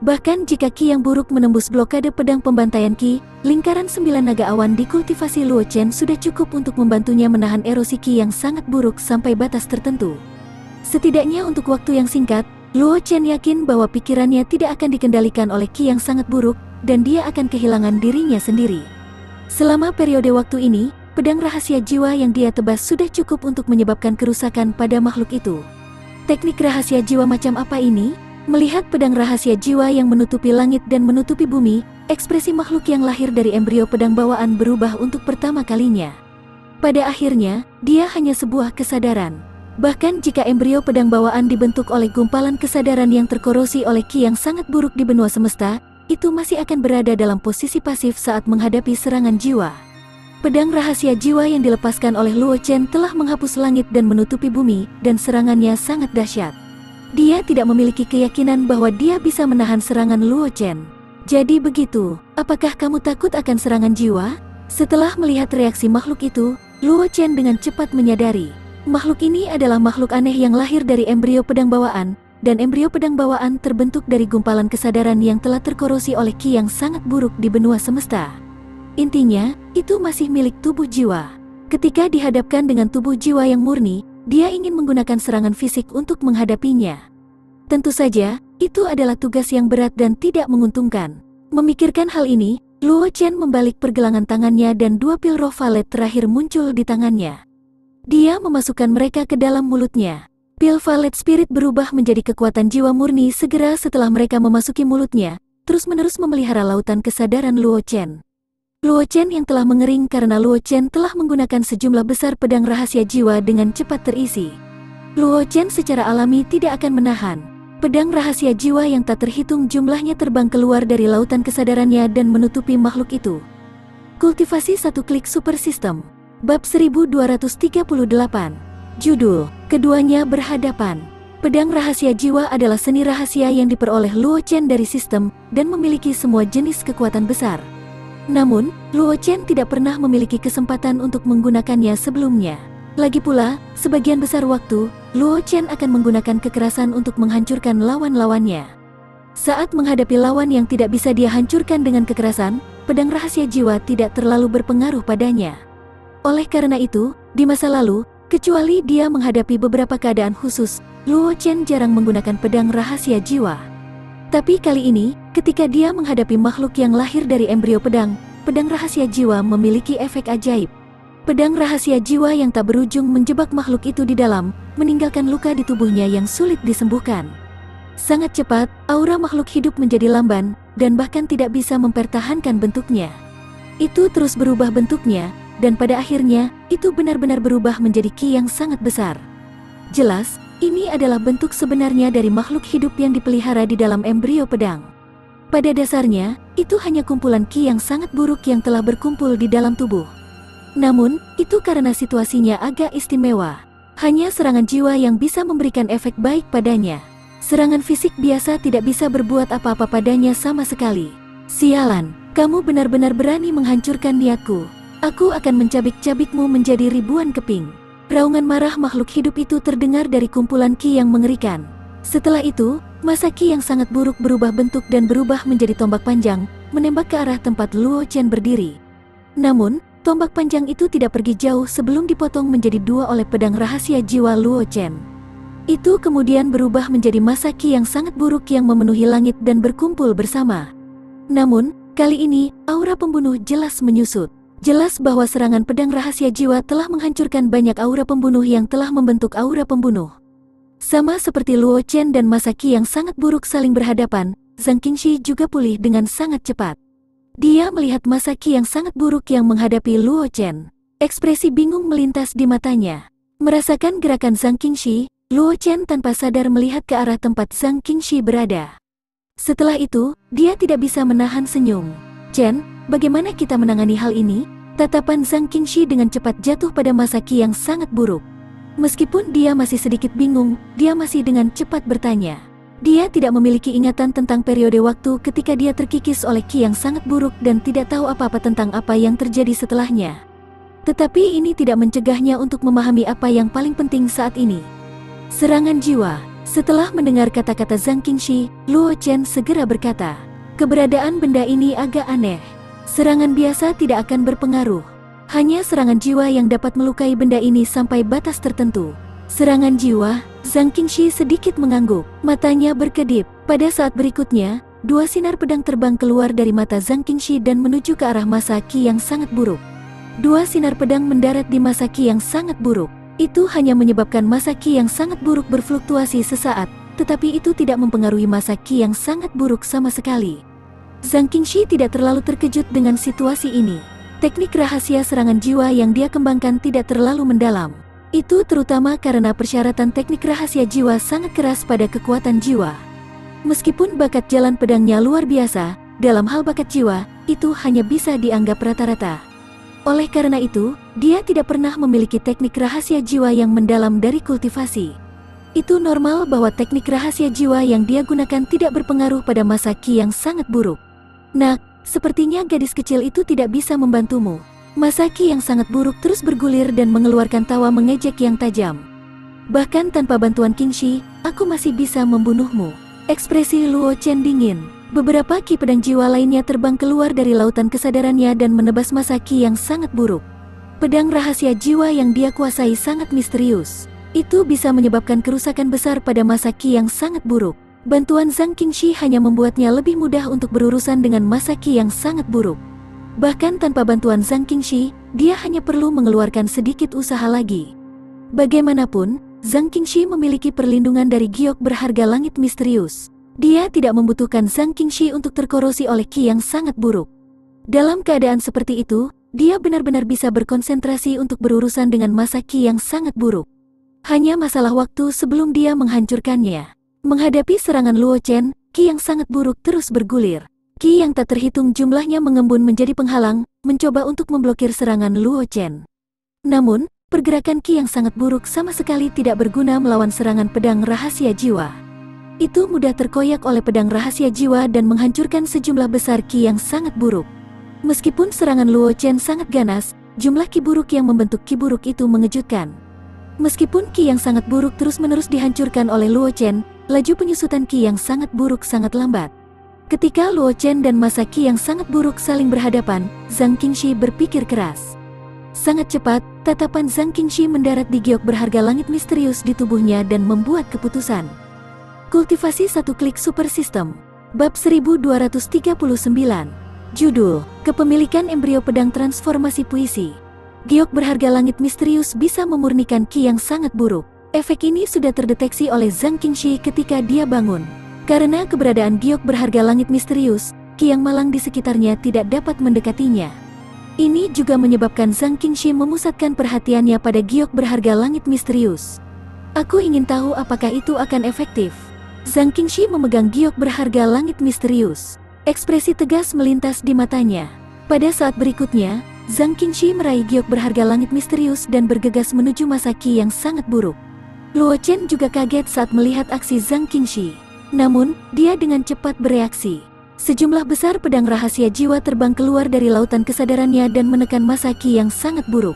Bahkan jika Qi yang buruk menembus blokade pedang pembantaian Qi, lingkaran 9 naga awan di kultivasi Luo Chen sudah cukup untuk membantunya menahan erosi Qi yang sangat buruk sampai batas tertentu. Setidaknya untuk waktu yang singkat, Luo Chen yakin bahwa pikirannya tidak akan dikendalikan oleh Qi yang sangat buruk, dan dia akan kehilangan dirinya sendiri. Selama periode waktu ini, pedang rahasia jiwa yang dia tebas sudah cukup untuk menyebabkan kerusakan pada makhluk itu. Teknik rahasia jiwa macam apa ini? Melihat pedang rahasia jiwa yang menutupi langit dan menutupi bumi, ekspresi makhluk yang lahir dari embrio pedang bawaan berubah untuk pertama kalinya. Pada akhirnya, dia hanya sebuah kesadaran. Bahkan jika embrio pedang bawaan dibentuk oleh gumpalan kesadaran yang terkorosi oleh Qi yang sangat buruk di benua semesta, itu masih akan berada dalam posisi pasif saat menghadapi serangan jiwa. Pedang rahasia jiwa yang dilepaskan oleh Luo Chen telah menghapus langit dan menutupi bumi, dan serangannya sangat dahsyat. Dia tidak memiliki keyakinan bahwa dia bisa menahan serangan Luo Chen. Jadi begitu, apakah kamu takut akan serangan jiwa? Setelah melihat reaksi makhluk itu, Luo Chen dengan cepat menyadari. Makhluk ini adalah makhluk aneh yang lahir dari embrio pedang bawaan, dan embrio pedang bawaan terbentuk dari gumpalan kesadaran yang telah terkorosi oleh Qi yang sangat buruk di benua semesta. Intinya, itu masih milik tubuh jiwa. Ketika dihadapkan dengan tubuh jiwa yang murni, dia ingin menggunakan serangan fisik untuk menghadapinya. Tentu saja, itu adalah tugas yang berat dan tidak menguntungkan. Memikirkan hal ini, Luo Chen membalik pergelangan tangannya dan 2 pil roh valet terakhir muncul di tangannya. Dia memasukkan mereka ke dalam mulutnya. Pil valet spirit berubah menjadi kekuatan jiwa murni segera setelah mereka memasuki mulutnya, terus-menerus memelihara lautan kesadaran Luo Chen. Luo Chen yang telah mengering karena Luo Chen telah menggunakan sejumlah besar pedang rahasia jiwa dengan cepat terisi. Luo Chen secara alami tidak akan menahan. Pedang rahasia jiwa yang tak terhitung jumlahnya terbang keluar dari lautan kesadarannya dan menutupi makhluk itu. Kultivasi satu klik super system. Bab 1238. Judul, Keduanya Berhadapan. Pedang rahasia jiwa adalah seni rahasia yang diperoleh Luo Chen dari sistem dan memiliki semua jenis kekuatan besar. Namun, Luo Chen tidak pernah memiliki kesempatan untuk menggunakannya sebelumnya. Lagi pula, sebagian besar waktu, Luo Chen akan menggunakan kekerasan untuk menghancurkan lawan-lawannya. Saat menghadapi lawan yang tidak bisa dia hancurkan dengan kekerasan, pedang rahasia jiwa tidak terlalu berpengaruh padanya. Oleh karena itu, di masa lalu, kecuali dia menghadapi beberapa keadaan khusus, Luo Chen jarang menggunakan pedang rahasia jiwa. Tapi kali ini, ketika dia menghadapi makhluk yang lahir dari embrio pedang, pedang rahasia jiwa memiliki efek ajaib. Pedang rahasia jiwa yang tak berujung menjebak makhluk itu di dalam, meninggalkan luka di tubuhnya yang sulit disembuhkan. Sangat cepat, aura makhluk hidup menjadi lamban, dan bahkan tidak bisa mempertahankan bentuknya. Itu terus berubah bentuknya, dan pada akhirnya, itu benar-benar berubah menjadi ki yang sangat besar. Jelas, ini adalah bentuk sebenarnya dari makhluk hidup yang dipelihara di dalam embrio pedang. Pada dasarnya, itu hanya kumpulan ki yang sangat buruk yang telah berkumpul di dalam tubuh. Namun, itu karena situasinya agak istimewa. Hanya serangan jiwa yang bisa memberikan efek baik padanya. Serangan fisik biasa tidak bisa berbuat apa-apa padanya sama sekali. Sialan, kamu benar-benar berani menghancurkan niatku. Aku akan mencabik-cabikmu menjadi ribuan keping. Raungan marah makhluk hidup itu terdengar dari kumpulan ki yang mengerikan. Setelah itu, masa ki yang sangat buruk berubah bentuk dan berubah menjadi tombak panjang, menembak ke arah tempat Luo Chen berdiri. Namun, tombak panjang itu tidak pergi jauh sebelum dipotong menjadi dua oleh pedang rahasia jiwa Luo Chen. Itu kemudian berubah menjadi masa ki yang sangat buruk yang memenuhi langit dan berkumpul bersama. Namun, kali ini, aura pembunuh jelas menyusut. Jelas bahwa serangan pedang rahasia jiwa telah menghancurkan banyak aura pembunuh yang telah membentuk aura pembunuh. Sama seperti Luo Chen dan masa ki yang sangat buruk saling berhadapan, Zhang Qingxi juga pulih dengan sangat cepat. Dia melihat masa ki yang sangat buruk yang menghadapi Luo Chen. Ekspresi bingung melintas di matanya. Merasakan gerakan Zhang Qingxi, Luo Chen tanpa sadar melihat ke arah tempat Zhang Qingxi berada. Setelah itu, dia tidak bisa menahan senyum. Chen, bagaimana kita menangani hal ini? Tatapan Zhang Qingxi dengan cepat jatuh pada masa ki yang sangat buruk. Meskipun dia masih sedikit bingung, dia masih dengan cepat bertanya. Dia tidak memiliki ingatan tentang periode waktu ketika dia terkikis oleh ki yang sangat buruk dan tidak tahu apa-apa tentang apa yang terjadi setelahnya. Tetapi ini tidak mencegahnya untuk memahami apa yang paling penting saat ini. Serangan jiwa. Setelah mendengar kata-kata Zhang Qingxi, Luo Chen segera berkata, keberadaan benda ini agak aneh. Serangan biasa tidak akan berpengaruh. Hanya serangan jiwa yang dapat melukai benda ini sampai batas tertentu. Serangan jiwa, Zhang Qingxi sedikit mengangguk, matanya berkedip. Pada saat berikutnya, dua sinar pedang terbang keluar dari mata Zhang Qingxi dan menuju ke arah masa ki yang sangat buruk. Dua sinar pedang mendarat di masa ki yang sangat buruk. Itu hanya menyebabkan masa ki yang sangat buruk berfluktuasi sesaat, tetapi itu tidak mempengaruhi masa ki yang sangat buruk sama sekali. Zhang Qingxi tidak terlalu terkejut dengan situasi ini. Teknik rahasia serangan jiwa yang dia kembangkan tidak terlalu mendalam. Itu terutama karena persyaratan teknik rahasia jiwa sangat keras pada kekuatan jiwa. Meskipun bakat jalan pedangnya luar biasa, dalam hal bakat jiwa, itu hanya bisa dianggap rata-rata. Oleh karena itu, dia tidak pernah memiliki teknik rahasia jiwa yang mendalam dari kultivasi. Itu normal bahwa teknik rahasia jiwa yang dia gunakan tidak berpengaruh pada masa ki yang sangat buruk. Nak, sepertinya gadis kecil itu tidak bisa membantumu. Masa ki yang sangat buruk terus bergulir dan mengeluarkan tawa mengejek yang tajam. Bahkan tanpa bantuan Qingxi, aku masih bisa membunuhmu. Ekspresi Luo Chen dingin. Beberapa ki pedang jiwa lainnya terbang keluar dari lautan kesadarannya dan menebas masa ki yang sangat buruk. Pedang rahasia jiwa yang dia kuasai sangat misterius. Itu bisa menyebabkan kerusakan besar pada masa ki yang sangat buruk. Bantuan Zhang Qingxi hanya membuatnya lebih mudah untuk berurusan dengan masa ki yang sangat buruk. Bahkan tanpa bantuan Zhang Qingxi, dia hanya perlu mengeluarkan sedikit usaha lagi. Bagaimanapun, Zhang Qingxi memiliki perlindungan dari giok berharga langit misterius. Dia tidak membutuhkan Zhang Qingxi untuk terkorosi oleh ki yang sangat buruk. Dalam keadaan seperti itu, dia benar-benar bisa berkonsentrasi untuk berurusan dengan masa Qi yang sangat buruk. Hanya masalah waktu sebelum dia menghancurkannya. Menghadapi serangan Luo Chen, Qi yang sangat buruk terus bergulir. Qi yang tak terhitung jumlahnya mengembun menjadi penghalang, mencoba untuk memblokir serangan Luo Chen. Namun, pergerakan Qi yang sangat buruk sama sekali tidak berguna melawan serangan pedang rahasia jiwa. Itu mudah terkoyak oleh pedang rahasia jiwa dan menghancurkan sejumlah besar Qi yang sangat buruk. Meskipun serangan Luo Chen sangat ganas, jumlah Qi buruk yang membentuk Qi buruk itu mengejutkan. Meskipun Qi yang sangat buruk terus-menerus dihancurkan oleh Luo Chen, laju penyusutan Qi yang sangat buruk sangat lambat. Ketika Luo Chen dan masa Qi yang sangat buruk saling berhadapan, Zhang Qingxi berpikir keras. Sangat cepat, tatapan Zhang Qingxi mendarat di giok berharga langit misterius di tubuhnya dan membuat keputusan. Kultivasi satu klik super system. Bab 1239. Judul, Kepemilikan Embrio Pedang Transformasi Puisi. Giok berharga langit misterius bisa memurnikan Qi yang sangat buruk. Efek ini sudah terdeteksi oleh Zhang Qingxi ketika dia bangun. Karena keberadaan giok berharga langit misterius, Qi yang malang di sekitarnya tidak dapat mendekatinya. Ini juga menyebabkan Zhang Qingxi memusatkan perhatiannya pada giok berharga langit misterius. Aku ingin tahu apakah itu akan efektif. Zhang Qingxi memegang giok berharga langit misterius. Ekspresi tegas melintas di matanya. Pada saat berikutnya, Zhang Qingxi meraih giok berharga langit misterius dan bergegas menuju masa Qi yang sangat buruk. Luo Chen juga kaget saat melihat aksi Zhang Qingxi. Namun, dia dengan cepat bereaksi. Sejumlah besar pedang rahasia jiwa terbang keluar dari lautan kesadarannya dan menekan masa Qi yang sangat buruk.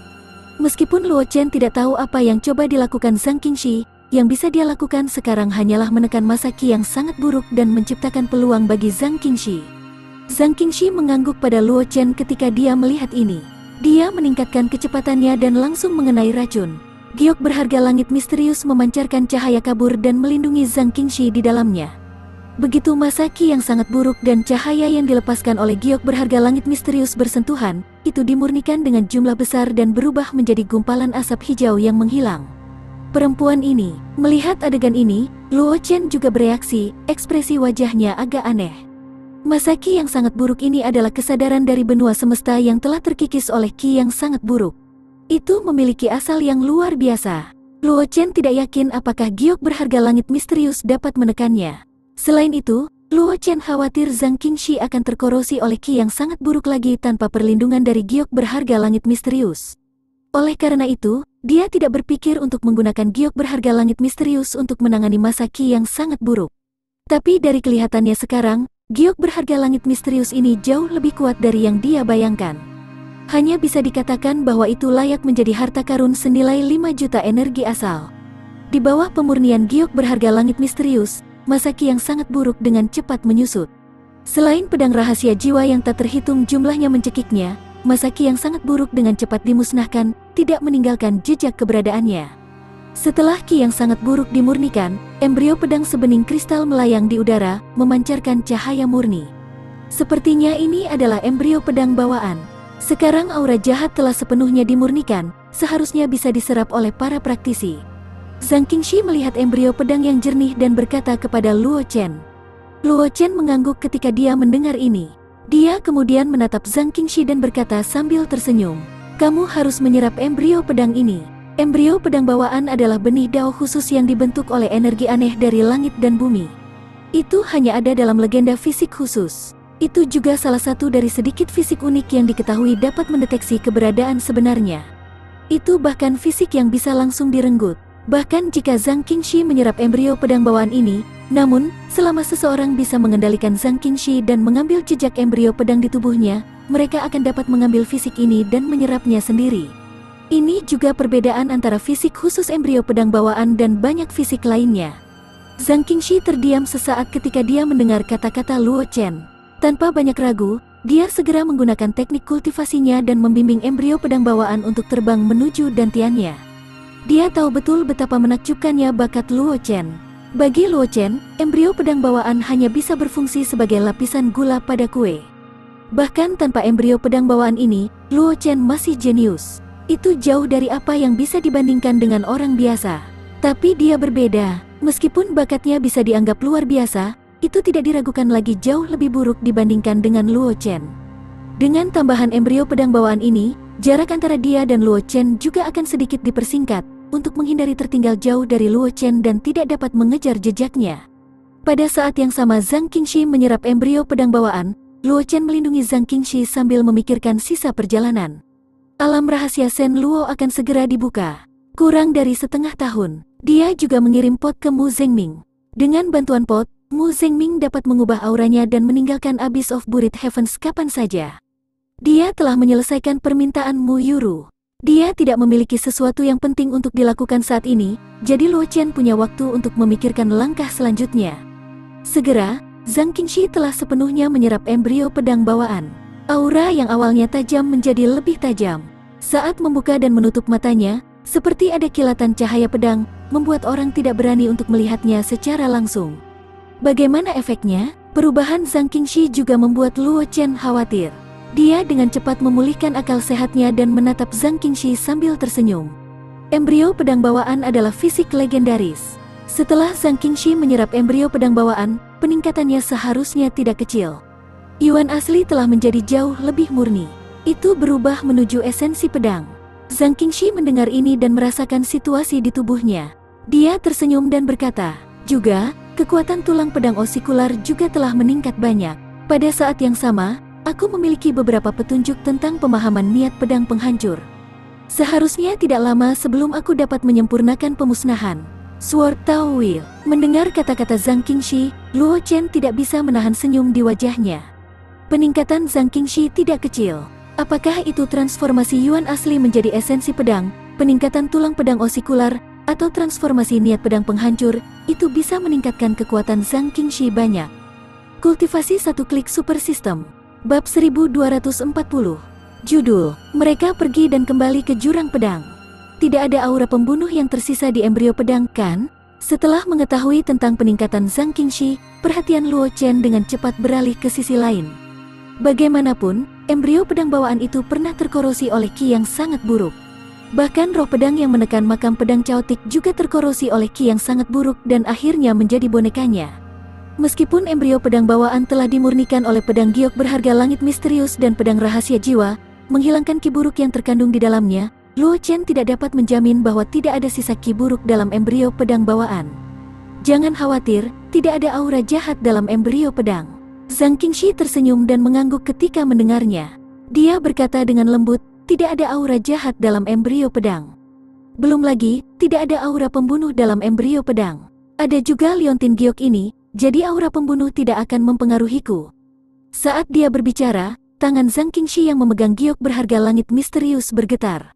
Meskipun Luo Chen tidak tahu apa yang coba dilakukan Zhang Qingxi, yang bisa dia lakukan sekarang hanyalah menekan masa Qi yang sangat buruk dan menciptakan peluang bagi Zhang Qingxi. Zhang Qingxi mengangguk pada Luo Chen ketika dia melihat ini. Dia meningkatkan kecepatannya dan langsung mengenai racun. Giok berharga langit misterius memancarkan cahaya kabur dan melindungi Zhang Qingxi di dalamnya. Begitu masa Qi yang sangat buruk dan cahaya yang dilepaskan oleh giok berharga langit misterius bersentuhan, itu dimurnikan dengan jumlah besar dan berubah menjadi gumpalan asap hijau yang menghilang. Perempuan ini, melihat adegan ini, Luo Chen juga bereaksi, ekspresi wajahnya agak aneh. Masa Qi yang sangat buruk ini adalah kesadaran dari benua semesta yang telah terkikis oleh Qi yang sangat buruk. Itu memiliki asal yang luar biasa. Luo Chen tidak yakin apakah giok berharga langit misterius dapat menekannya. Selain itu, Luo Chen khawatir Zhang Qingxi akan terkorosi oleh Qi yang sangat buruk lagi tanpa perlindungan dari giok berharga langit misterius. Oleh karena itu, dia tidak berpikir untuk menggunakan giok berharga langit misterius untuk menangani masa Qi yang sangat buruk. Tapi dari kelihatannya sekarang, giok berharga langit misterius ini jauh lebih kuat dari yang dia bayangkan. Hanya bisa dikatakan bahwa itu layak menjadi harta karun senilai 5 juta energi asal. Di bawah pemurnian giok berharga langit misterius, masa Qi yang sangat buruk dengan cepat menyusut. Selain pedang rahasia jiwa yang tak terhitung jumlahnya mencekiknya, masa Qi yang sangat buruk dengan cepat dimusnahkan, tidak meninggalkan jejak keberadaannya. Setelah Qi yang sangat buruk dimurnikan, embrio pedang sebening kristal melayang di udara, memancarkan cahaya murni. Sepertinya ini adalah embrio pedang bawaan. Sekarang aura jahat telah sepenuhnya dimurnikan, seharusnya bisa diserap oleh para praktisi. Zhang Qingxi melihat embrio pedang yang jernih dan berkata kepada Luo Chen. Luo Chen mengangguk ketika dia mendengar ini. Dia kemudian menatap Zhang Qingxi dan berkata sambil tersenyum, "Kamu harus menyerap embrio pedang ini." Embrio pedang bawaan adalah benih dao khusus yang dibentuk oleh energi aneh dari langit dan bumi. Itu hanya ada dalam legenda fisik khusus. Itu juga salah satu dari sedikit fisik unik yang diketahui dapat mendeteksi keberadaan sebenarnya. Itu bahkan fisik yang bisa langsung direnggut. Bahkan jika Zhang Qingxi menyerap embrio pedang bawaan ini, namun, selama seseorang bisa mengendalikan Zhang Qingxi dan mengambil jejak embrio pedang di tubuhnya, mereka akan dapat mengambil fisik ini dan menyerapnya sendiri. Ini juga perbedaan antara fisik khusus embrio pedang bawaan dan banyak fisik lainnya. Zhang Qingxi terdiam sesaat ketika dia mendengar kata-kata Luo Chen. Tanpa banyak ragu, dia segera menggunakan teknik kultivasinya dan membimbing embrio pedang bawaan untuk terbang menuju dantiannya. Dia tahu betul betapa menakjubkannya bakat Luo Chen. Bagi Luo Chen, embrio pedang bawaan hanya bisa berfungsi sebagai lapisan gula pada kue. Bahkan tanpa embrio pedang bawaan ini, Luo Chen masih jenius. Itu jauh dari apa yang bisa dibandingkan dengan orang biasa. Tapi dia berbeda, meskipun bakatnya bisa dianggap luar biasa, itu tidak diragukan lagi jauh lebih buruk dibandingkan dengan Luo Chen. Dengan tambahan embrio pedang bawaan ini, jarak antara dia dan Luo Chen juga akan sedikit dipersingkat, untuk menghindari tertinggal jauh dari Luo Chen dan tidak dapat mengejar jejaknya. Pada saat yang sama Zhang Qingxi menyerap embrio pedang bawaan, Luo Chen melindungi Zhang Qingxi sambil memikirkan sisa perjalanan. Alam rahasia Shen Luo akan segera dibuka. Kurang dari setengah tahun, dia juga mengirim pot ke Mu Zhengming. Dengan bantuan pot, Mu Zhengming dapat mengubah auranya dan meninggalkan Abyss of Buried Heavens kapan saja. Dia telah menyelesaikan permintaan Mu Yuru. Dia tidak memiliki sesuatu yang penting untuk dilakukan saat ini, jadi Luo Chen punya waktu untuk memikirkan langkah selanjutnya. Segera, Zhang Qingxi telah sepenuhnya menyerap embrio pedang bawaan. Aura yang awalnya tajam menjadi lebih tajam. Saat membuka dan menutup matanya, seperti ada kilatan cahaya pedang, membuat orang tidak berani untuk melihatnya secara langsung. Bagaimana efeknya? Perubahan Zhang Qingxi juga membuat Luo Chen khawatir. Dia dengan cepat memulihkan akal sehatnya dan menatap Zhang Qingxi sambil tersenyum. Embrio pedang bawaan adalah fisik legendaris. Setelah Zhang Qingxi menyerap embrio pedang bawaan, peningkatannya seharusnya tidak kecil. Yuan asli telah menjadi jauh lebih murni. Itu berubah menuju esensi pedang. Zhang Qingxi mendengar ini dan merasakan situasi di tubuhnya. Dia tersenyum dan berkata, juga, kekuatan tulang pedang osikular juga telah meningkat banyak. Pada saat yang sama, aku memiliki beberapa petunjuk tentang pemahaman niat pedang penghancur. Seharusnya tidak lama sebelum aku dapat menyempurnakan pemusnahan Sword Tao Will. Mendengar kata-kata Zhang Qingxi, Luo Chen tidak bisa menahan senyum di wajahnya. Peningkatan Zhang Qingxi tidak kecil. Apakah itu transformasi Yuan asli menjadi esensi pedang, peningkatan tulang pedang osikular, atau transformasi niat pedang penghancur, itu bisa meningkatkan kekuatan Zhang Qingxi banyak. Kultivasi satu klik super system. Bab 1240. Judul, mereka pergi dan kembali ke jurang pedang. Tidak ada aura pembunuh yang tersisa di embrio pedang, kan? Setelah mengetahui tentang peningkatan Zhang Qingxi, perhatian Luo Chen dengan cepat beralih ke sisi lain. Bagaimanapun, embrio pedang bawaan itu pernah terkorosi oleh ki yang sangat buruk. Bahkan roh pedang yang menekan makam pedang Chaotic juga terkorosi oleh ki yang sangat buruk dan akhirnya menjadi bonekanya. Meskipun embrio pedang bawaan telah dimurnikan oleh pedang giok berharga langit misterius dan pedang rahasia jiwa, menghilangkan ki buruk yang terkandung di dalamnya, Luo Chen tidak dapat menjamin bahwa tidak ada sisa ki buruk dalam embrio pedang bawaan. Jangan khawatir, tidak ada aura jahat dalam embrio pedang. Zhang Qingxi tersenyum dan mengangguk ketika mendengarnya. Dia berkata dengan lembut, tidak ada aura jahat dalam embrio pedang. Belum lagi, tidak ada aura pembunuh dalam embrio pedang. Ada juga liontin giok ini, jadi aura pembunuh tidak akan mempengaruhiku. Saat dia berbicara, tangan Zhang Qingxi yang memegang giok berharga langit misterius bergetar.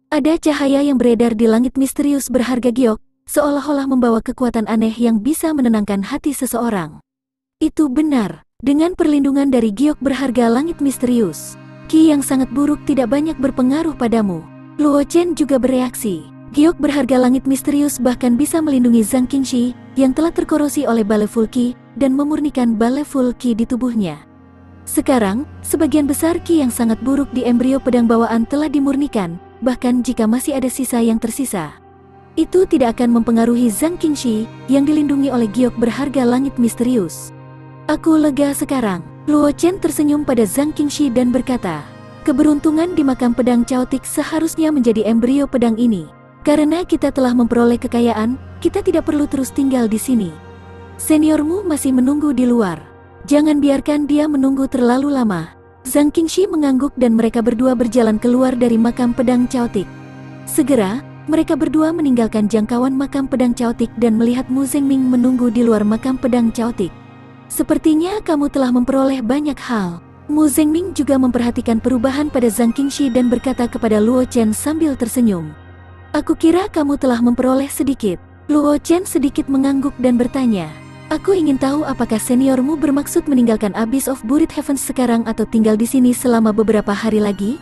Ada cahaya yang beredar di langit misterius berharga giok, seolah-olah membawa kekuatan aneh yang bisa menenangkan hati seseorang. Itu benar, dengan perlindungan dari giok berharga langit misterius, ki yang sangat buruk tidak banyak berpengaruh padamu. Luo Chen juga bereaksi. Giok berharga langit misterius bahkan bisa melindungi Zhang Qingxi yang telah terkorosi oleh Baleful Qi dan memurnikan Baleful Qi di tubuhnya. Sekarang, sebagian besar ki yang sangat buruk di embrio pedang bawaan telah dimurnikan, bahkan jika masih ada sisa yang tersisa. Itu tidak akan mempengaruhi Zhang Qingxi yang dilindungi oleh giok berharga langit misterius. Aku lega sekarang. Luo Chen tersenyum pada Zhang Qingxi dan berkata, keberuntungan di makam pedang Chaotic seharusnya menjadi embrio pedang ini. Karena kita telah memperoleh kekayaan, kita tidak perlu terus tinggal di sini. Seniormu masih menunggu di luar. Jangan biarkan dia menunggu terlalu lama. Zhang Qingxi mengangguk dan mereka berdua berjalan keluar dari makam pedang Chaotic. Segera, mereka berdua meninggalkan jangkauan makam pedang Chaotic dan melihat Mu Zhengming menunggu di luar makam pedang Chaotic. Sepertinya kamu telah memperoleh banyak hal. Mu Zhengming juga memperhatikan perubahan pada Zhang Qingxi dan berkata kepada Luo Chen sambil tersenyum. Aku kira kamu telah memperoleh sedikit. Luo Chen sedikit mengangguk dan bertanya, aku ingin tahu apakah seniormu bermaksud meninggalkan Abyss of Buried Heavens sekarang atau tinggal di sini selama beberapa hari lagi?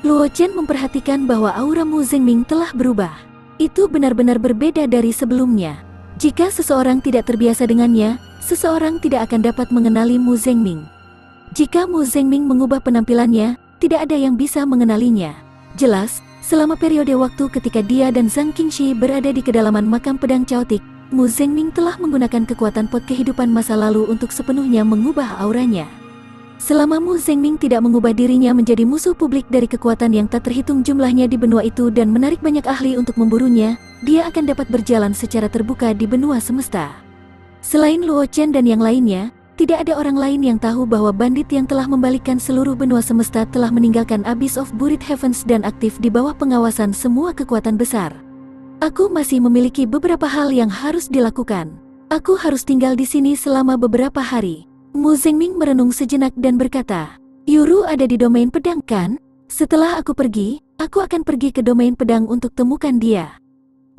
Luo Chen memperhatikan bahwa aura Mu Zhengming telah berubah. Itu benar-benar berbeda dari sebelumnya. Jika seseorang tidak terbiasa dengannya, seseorang tidak akan dapat mengenali Mu Zhengming. Jika Mu Zhengming mengubah penampilannya, tidak ada yang bisa mengenalinya. Jelas, selama periode waktu ketika dia dan Zhang Qingxi berada di kedalaman makam pedang Chaotic, Mu Zhengming telah menggunakan kekuatan pot kehidupan masa lalu untuk sepenuhnya mengubah auranya. Selama Mu Zhengming tidak mengubah dirinya menjadi musuh publik dari kekuatan yang tak terhitung jumlahnya di benua itu dan menarik banyak ahli untuk memburunya, dia akan dapat berjalan secara terbuka di benua semesta. Selain Luo Chen dan yang lainnya, tidak ada orang lain yang tahu bahwa bandit yang telah membalikkan seluruh benua semesta telah meninggalkan Abyss of Buried Heavens dan aktif di bawah pengawasan semua kekuatan besar. Aku masih memiliki beberapa hal yang harus dilakukan. Aku harus tinggal di sini selama beberapa hari. Mu Zhengming merenung sejenak dan berkata, Yuru ada di domain pedang kan? Setelah aku pergi, aku akan pergi ke domain pedang untuk temukan dia.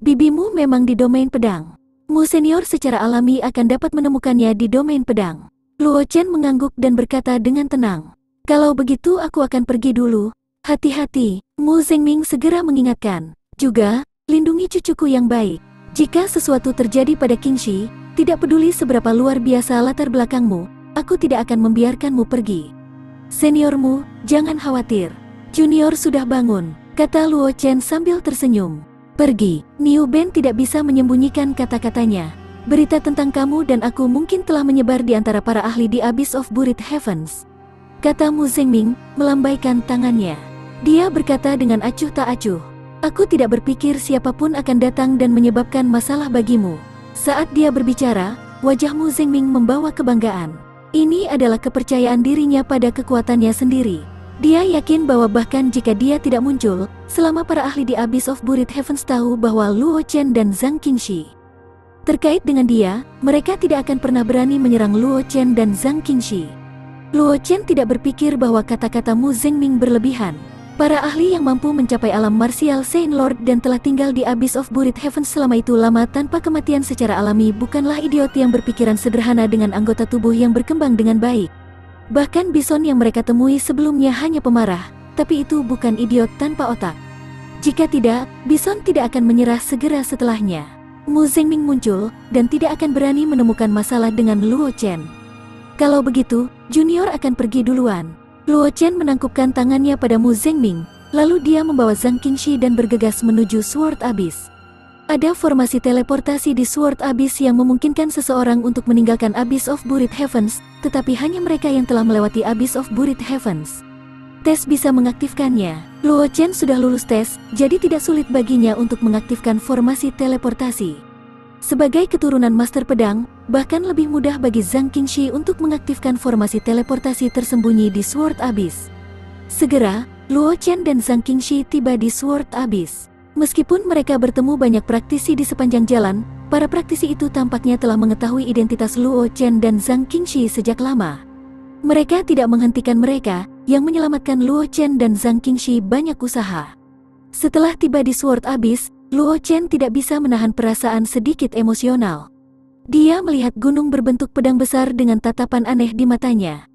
Bibimu memang di domain pedang. Mu senior secara alami akan dapat menemukannya di domain pedang. Luo Chen mengangguk dan berkata dengan tenang, kalau begitu aku akan pergi dulu. Hati-hati, Mu Zhengming segera mengingatkan. Juga, lindungi cucuku yang baik. Jika sesuatu terjadi pada Qingxi, tidak peduli seberapa luar biasa latar belakangmu, aku tidak akan membiarkanmu pergi. Seniormu, jangan khawatir. Junior sudah bangun, kata Luo Chen sambil tersenyum. Pergi, Niu Ben tidak bisa menyembunyikan kata-katanya. Berita tentang kamu dan aku mungkin telah menyebar di antara para ahli di Abyss of Buried Heavens, kata Mu Zhengming, melambaikan tangannya. Dia berkata dengan acuh tak acuh, aku tidak berpikir siapapun akan datang dan menyebabkan masalah bagimu. Saat dia berbicara, wajah Mu Zhengming membawa kebanggaan. Ini adalah kepercayaan dirinya pada kekuatannya sendiri. Dia yakin bahwa bahkan jika dia tidak muncul, selama para ahli di Abyss of Buried Heavens tahu bahwa Luo Chen dan Zhang Qingxi terkait dengan dia, mereka tidak akan pernah berani menyerang Luo Chen dan Zhang Qingxi. Luo Chen tidak berpikir bahwa kata-kata Mu Zhengming berlebihan. Para ahli yang mampu mencapai alam martial Saint Lord dan telah tinggal di Abyss of Buried Heavens selama itu lama tanpa kematian secara alami bukanlah idiot yang berpikiran sederhana dengan anggota tubuh yang berkembang dengan baik. Bahkan Bison yang mereka temui sebelumnya hanya pemarah, tapi itu bukan idiot tanpa otak. Jika tidak, Bison tidak akan menyerah segera setelahnya. Mu Zhengming muncul, dan tidak akan berani menemukan masalah dengan Luo Chen. Kalau begitu, Junior akan pergi duluan. Luo Chen menangkupkan tangannya pada Mu Zhengming, lalu dia membawa Zhang Qingxi dan bergegas menuju Sword Abyss. Ada formasi teleportasi di Sword Abyss yang memungkinkan seseorang untuk meninggalkan Abyss of Buried Heavens, tetapi hanya mereka yang telah melewati Abyss of Buried Heavens. Tes bisa mengaktifkannya. Luo Chen sudah lulus tes, jadi tidak sulit baginya untuk mengaktifkan formasi teleportasi. Sebagai keturunan Master Pedang, bahkan lebih mudah bagi Zhang Qingxi untuk mengaktifkan formasi teleportasi tersembunyi di Sword Abyss. Segera, Luo Chen dan Zhang Qingxi tiba di Sword Abyss. Meskipun mereka bertemu banyak praktisi di sepanjang jalan, para praktisi itu tampaknya telah mengetahui identitas Luo Chen dan Zhang Qingxi sejak lama. Mereka tidak menghentikan mereka, yang menyelamatkan Luo Chen dan Zhang Qingxi banyak usaha. Setelah tiba di Sword Abyss, Luo Chen tidak bisa menahan perasaan sedikit emosional. Dia melihat gunung berbentuk pedang besar dengan tatapan aneh di matanya.